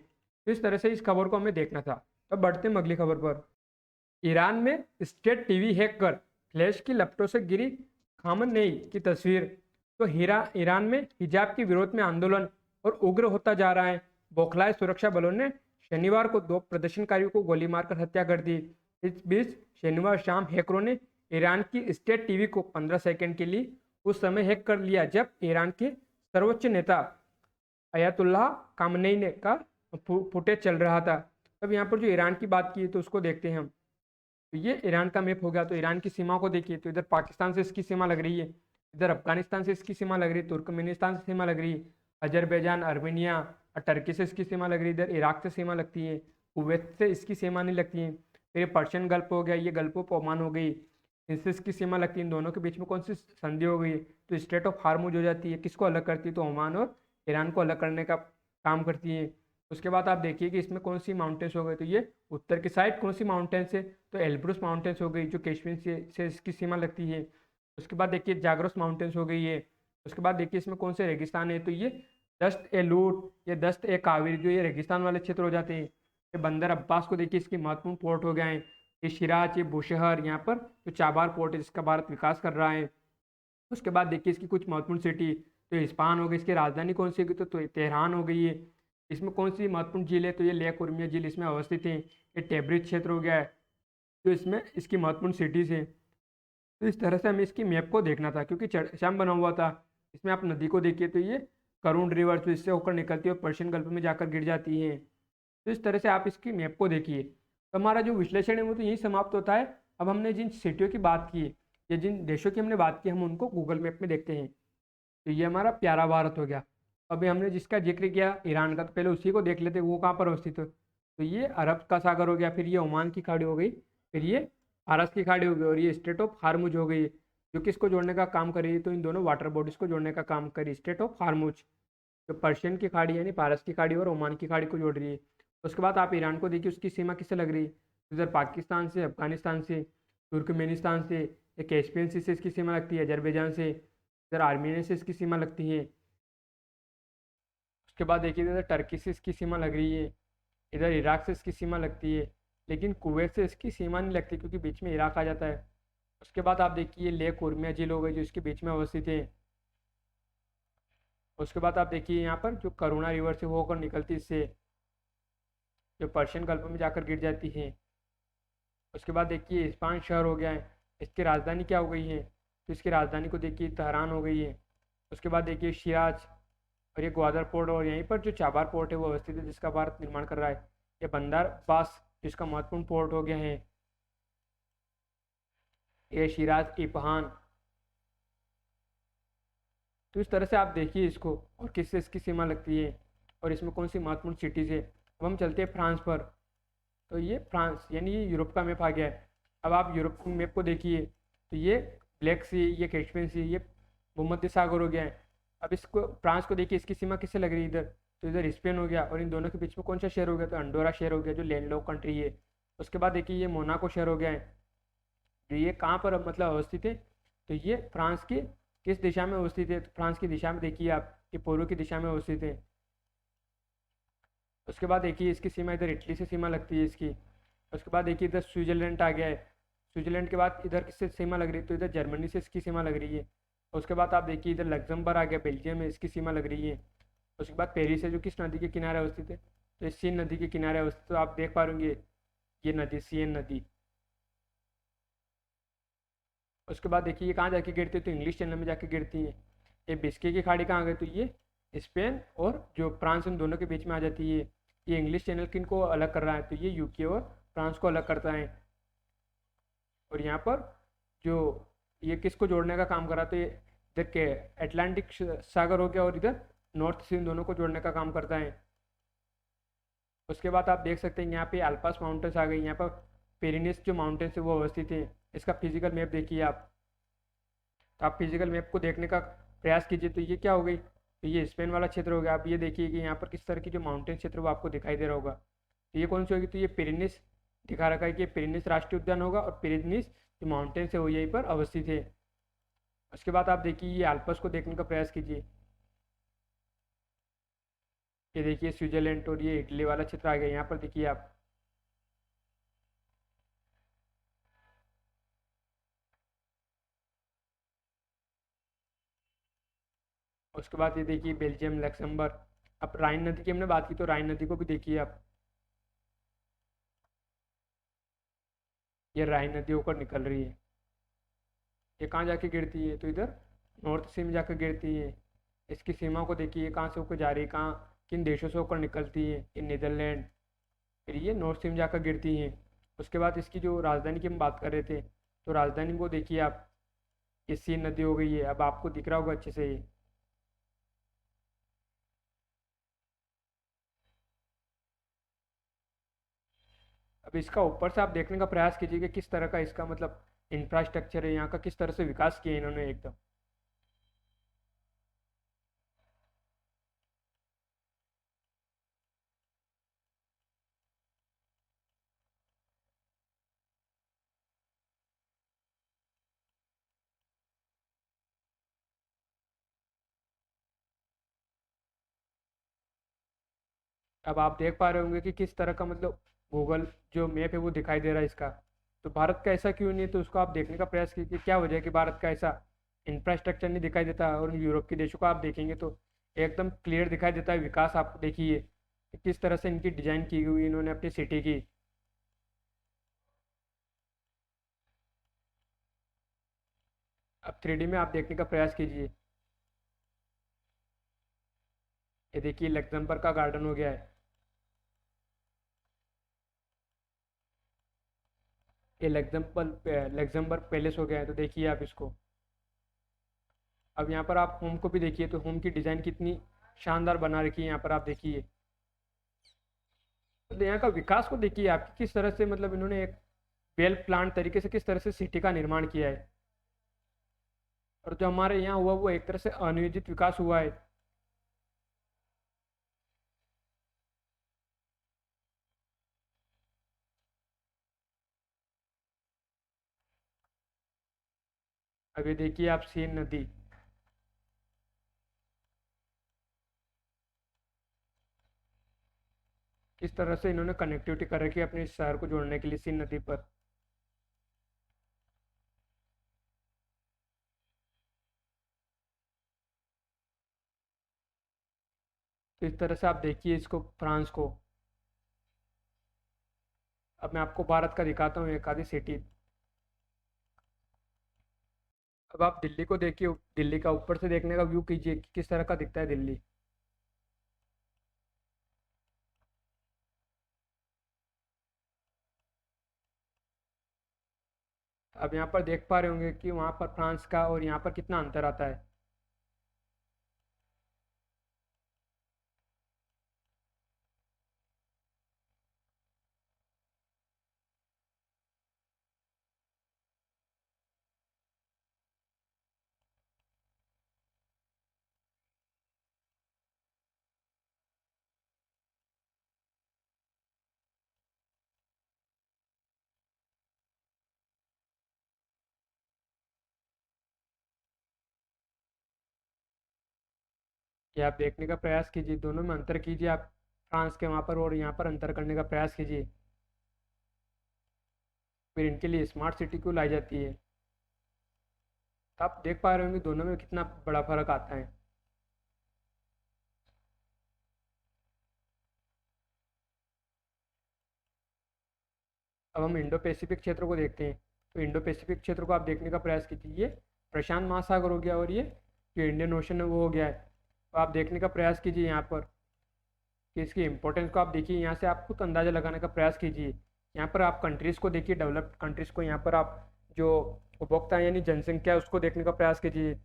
तो इस तरह से इस खबर को हमें देखना था। अब बढ़ते हैं अगली खबर पर। ईरान में स्टेट टीवी हैक कर फ्लैश की लपटों से गिरी खामनेई की तस्वीर। तो ईरान में हिजाब के विरोध में आंदोलन और उग्र होता जा रहा है। बौखलाए सुरक्षा बलों ने शनिवार को 2 प्रदर्शनकारियों को गोली मारकर हत्या कर दी। इस बीच शनिवार शाम हैकरों ने ईरान की स्टेट टीवी को 15 सेकंड के लिए उस समय हैक कर लिया जब ईरान के सर्वोच्च नेता अयातुल्लाह खामनेई ने का फुटेज चल रहा था। अब यहाँ पर जो ईरान की बात की तो उसको देखते हैं हम। तो ये ईरान का मैप हो गया। तो ईरान की सीमा को देखिए, तो इधर पाकिस्तान से इसकी सीमा लग रही है, इधर अफगानिस्तान से इसकी सीमा लग रही है, तुर्कमेनिस्तान से सीमा लग रही है, अजरबैजान, आर्मेनिया और टर्की से इसकी सीमा लग रही है, इधर इराक से सीमा लगती है, कुवैत से इसकी सीमा नहीं लगती है। फिर ये पर्शियन गल्फ हो गया, ये गल्फ ऑफ ओमान हो गई, इनसे इसकी सीमा लगती है। इन दोनों के बीच में कौन सी संधि हो गई, तो स्टेट ऑफ हार्मुज हो जाती है। किसको अलग करती है, तो ओमान और ईरान को अलग करने का काम करती है। उसके बाद आप देखिए कि इसमें कौन सी माउंटेन्स हो गई, तो ये उत्तर की साइड कौन सी माउंटेन्स है, तो एल्ब्रुस माउंटेन्स हो गई जो कश्मीर से इसकी सीमा लगती है। उसके बाद देखिए जाग्रोस माउंटेन्स हो गई है। उसके बाद देखिए इसमें कौन से रेगिस्तान है, तो ये दस्त ए लूट, ये दस्त ए काविर, जो ये रेगिस्तान वाले क्षेत्र हो जाते हैं। ये बंदर अब्बास को देखिए इसकी महत्वपूर्ण पोर्ट हो गए हैं। ये शिराज, ये बुशहर, यहाँ पर जो चाबार पोर्ट है जिसका भारत विकास कर रहा है। उसके बाद देखिए इसकी कुछ महत्वपूर्ण सिटी, तो इस्पाहान हो गई, इसकी राजधानी कौन सी होगी, तो तेहरान हो गई है। इसमें कौन सी महत्वपूर्ण झील है, तो ये लेक उर्मिया झील इसमें अवस्थित है। ये टेब्रिज क्षेत्र हो गया है, तो इसमें इसकी महत्वपूर्ण सिटीज़ है। तो इस तरह से हमें इसकी मैप को देखना था, क्योंकि श्याम बना हुआ था। इसमें आप नदी को देखिए, तो ये करुण रिवर जो इससे होकर निकलती है और पर्शियन गल्फ में जाकर गिर जाती है। तो इस तरह से आप इसकी मैप को देखिए। तो हमारा जो विश्लेषण है वो तो यही समाप्त होता है। अब हमने जिन सिटियों की बात की ये जिन देशों की हमने बात की हम उनको गूगल मैप में देखते हैं। तो ये हमारा प्यारा भारत हो गया। अभी हमने जिसका जिक्र किया ईरान का, तो पहले उसी को देख लेते वो कहाँ पर अवस्थित है। तो ये अरब का सागर हो गया, फिर ये ओमान की खाड़ी हो गई, फिर ये फारस की खाड़ी हो गई, और ये स्टेट ऑफ हार्मुज हो गई, जो किसको जोड़ने का काम कर रही है, तो इन दोनों वाटर बॉडीज को जोड़ने का काम कर रही है स्टेट ऑफ हार्मुज, जो पर्शियन की खाड़ी यानी फारस की खाड़ी और ओमान की खाड़ी को जोड़ रही है। उसके बाद आप ईरान को देखिए, उसकी सीमा किससे लग रही है, इधर पाकिस्तान से, अफगानिस्तान से, तुर्कमेनिस्तान से, ये कैस्पियन सी से इसकी सीमा लगती है, अजरबैजान से, इधर आर्मीनिया से इसकी सीमा लगती है। उसके बाद देखिए इधर टर्की से इसकी सीमा लग रही है, इधर इराक से इसकी सीमा लगती है, लेकिन कुवैत से इसकी सीमा नहीं लगती क्योंकि बीच में इराक आ जाता है। उसके बाद आप देखिए लेक उर्मिया झील हो गई जो इसके बीच में अवस्थित है। उसके बाद आप देखिए यहाँ पर जो करुणा रिवर से होकर निकलती इससे, जो पर्शियन गल्फ में जाकर गिर जाती है। उसके बाद देखिए इस्पान शहर हो गया है, इसकी राजधानी क्या हो गई है, तो इसकी राजधानी को देखिए तेहरान हो गई है। उसके बाद देखिए शिराज, और ये ग्वादर पोर्ट, और यहीं पर जो चाबार पोर्ट है वो अवस्थित है जिसका भारत निर्माण कर रहा है। ये बंदर अब्बास जिसका महत्वपूर्ण पोर्ट हो गया है। ये शिराज इस्फहान। तो इस तरह से आप देखिए इसको, और किससे इसकी सीमा लगती है, और इसमें कौन सी महत्वपूर्ण सिटीज़ है। अब हम चलते हैं फ्रांस पर। तो ये फ्रांस यानी ये यूरोप का मैप आ गया है। अब आप यूरोप मैप को देखिए, तो ये ब्लैक सी, ये कैस्पियन सी, ये भूमध्य सागर हो गया है। अब इसको फ्रांस को देखिए, इसकी सीमा किससे लग रही है, इधर तो इधर स्पेन हो गया, और इन दोनों के बीच में कौन सा शहर हो गया, तो अंडोरा शहर हो गया जो लैंडलॉक कंट्री है। उसके बाद देखिए ये मोनाको शहर हो गया है, तो ये कहाँ पर मतलब अवस्थित है, तो ये फ्रांस की किस दिशा में अवस्थित है, तो फ्रांस की दिशा में देखिए आप, ये पूर्व की दिशा में अवस्थित है। उसके बाद देखिए इसकी सीमा इधर इटली से सीमा लगती है इसकी। उसके बाद देखिए इधर स्विट्जरलैंड आ गया है, स्विट्जरलैंड के बाद इधर किससे सीमा लग रही है, तो इधर जर्मनी से इसकी सीमा लग रही है। उसके बाद आप देखिए इधर लग्जमबर्ग आ गया, बेल्जियम में इसकी सीमा लग रही है। उसके बाद पेरिस है जो किस नदी के किनारे अवस्थित है, तो इस सीन नदी के किनारे अवस्थित, तो आप देख पा रहे होंगे ये नदी सीन नदी। उसके बाद देखिए ये कहाँ जाके गिरती है, तो इंग्लिश चैनल में जाके गिरती है। ये बिस्के की खाड़ी कहाँ गई, तो ये स्पेन और जो फ्रांस इन दोनों के बीच में आ जाती है। ये इंग्लिश चैनल किन को अलग कर रहा है, तो ये यूके और फ्रांस को अलग करता है। और यहाँ पर जो ये किसको जोड़ने का काम कर रहा है, तो ये इधर के अटलांटिक सागर हो गया, और इधर नॉर्थ सी, इन दोनों को जोड़ने का काम करता है। उसके बाद आप देख सकते हैं यहाँ पे अल्पास माउंटेन्स आ गई, यहाँ पर पेरिनीस जो माउंटेन्स है वो अवस्थित है। इसका फिजिकल मैप देखिए आप, तो आप फिजिकल मैप को देखने का प्रयास कीजिए। तो ये क्या हो गई, तो ये स्पेन वाला क्षेत्र हो गया। आप ये देखिए कि यहाँ पर किस तरह की जो माउंटेन क्षेत्र वो आपको दिखाई दे रहा होगा। तो ये कौन सी होगी, तो ये पेरिनीस दिखा रखा है कि ये पेरिनीस राष्ट्रीय उद्यान होगा, और पेरिनीस जो माउंटेन्स है वो यहीं पर अवस्थित है। उसके बाद आप देखिए ये अल्पस को देखने का प्रयास कीजिए। ये देखिए स्विट्जरलैंड और ये इटली वाला क्षेत्र आ गया, यहाँ पर देखिए आप। उसके बाद ये देखिए बेल्जियम, लक्समबर्ग। अब राइन नदी की हमने बात की, तो राइन नदी को भी देखिए आप, ये राइन नदी होकर निकल रही है। ये कहाँ जाके गिरती है, तो इधर नॉर्थ सी में जाकर गिरती है। इसकी सीमा को देखिए कहाँ से होकर जा रही है, कहाँ किन देशों से होकर निकलती है, ये नीदरलैंड, फिर ये नॉर्थ सी में जाकर गिरती है। उसके बाद इसकी जो राजधानी की हम बात कर रहे थे, तो राजधानी को देखिए आप, ये सीन नदी हो गई है। अब आपको दिख रहा होगा अच्छे से ये। अब इसका ऊपर से आप देखने का प्रयास कीजिए कि किस तरह का इसका मतलब इंफ्रास्ट्रक्चर है, यहाँ का किस तरह से विकास किया है इन्होंने एकदम। अब आप देख पा रहे होंगे कि किस तरह का मतलब गूगल जो मैप है वो दिखाई दे रहा है इसका। तो भारत का ऐसा क्यों नहीं है, तो उसको आप देखने का प्रयास कीजिए क्या वजह है कि भारत का ऐसा इंफ्रास्ट्रक्चर नहीं दिखाई देता। और यूरोप के देशों को आप देखेंगे तो एकदम क्लियर दिखाई देता है विकास। आप देखिए कि किस तरह से इनकी डिजाइन की हुई इन्होंने अपनी सिटी की। अब 3D में आप देखने का प्रयास कीजिए। ये देखिए लग्जमबर्ग का गार्डन हो गया है, ये लग्जमबर्ग पैलेस हो गया है, तो देखिए आप इसको। अब यहाँ पर आप होम को भी देखिए, तो होम की डिज़ाइन कितनी शानदार बना रखी है यहाँ पर आप देखिए। मतलब यहाँ का विकास को देखिए आप किस तरह से, मतलब इन्होंने एक वेल प्लान तरीके से किस तरह से सिटी का निर्माण किया है। और जो हमारे यहाँ हुआ वो एक तरह से अनियोजित विकास हुआ है। अब ये देखिए आप सीन नदी, किस तरह से इन्होंने कनेक्टिविटी कर रखी है अपने इस शहर को जोड़ने के लिए सीन नदी पर। तो इस तरह से आप देखिए इसको, फ्रांस को। अब मैं आपको भारत का दिखाता हूँ एक आधी सिटी। अब आप दिल्ली को देखिए, दिल्ली का ऊपर से देखने का व्यू कीजिए कि किस तरह का दिखता है दिल्ली। अब यहाँ पर देख पा रहे होंगे कि वहाँ पर फ्रांस का और यहाँ पर कितना अंतर आता है। ये आप देखने का प्रयास कीजिए, दोनों में अंतर कीजिए आप, फ्रांस के वहाँ पर और यहाँ पर अंतर करने का प्रयास कीजिए। फिर इनके लिए स्मार्ट सिटी क्यों लाई जाती है, तो आप देख पा रहे होंगे दोनों में कितना बड़ा फर्क आता है। अब हम इंडो पैसिफिक क्षेत्र को देखते हैं। तो इंडो पैसिफिक क्षेत्र को आप देखने का प्रयास कीजिए। ये प्रशांत महासागर हो गया, और ये जो इंडियन ओशन है वो हो गया है। तो आप देखने का प्रयास कीजिए यहाँ पर कि इसकी इंपॉर्टेंस को आप देखिए, यहाँ से आप खुद अंदाज़ा लगाने का प्रयास कीजिए। यहाँ पर आप कंट्रीज़ को देखिए, डेवलप्ड कंट्रीज़ को। यहाँ पर आप जो उपभोक्ता यानी जनसंख्या है उसको देखने का प्रयास कीजिए।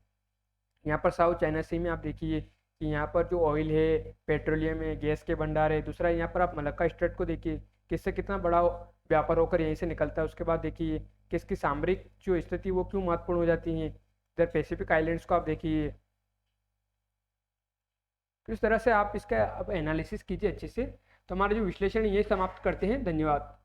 यहाँ पर साउथ चाइना सी में आप देखिए कि यहाँ पर जो ऑयल है, पेट्रोलियम है, गैस के भंडार है। दूसरा यहाँ पर आप मलक्का स्ट्रेट को देखिए, किससे कितना बड़ा व्यापार होकर यहीं से निकलता है। उसके बाद देखिए कि इसकी सामरिक जो स्थिति वो क्यों महत्वपूर्ण हो जाती है। इधर पैसिफिक आइलैंड्स को आप देखिए। तो इस तरह से आप इसका अब एनालिसिस कीजिए अच्छे से। तो हमारा जो विश्लेषण ये समाप्त करते हैं। धन्यवाद।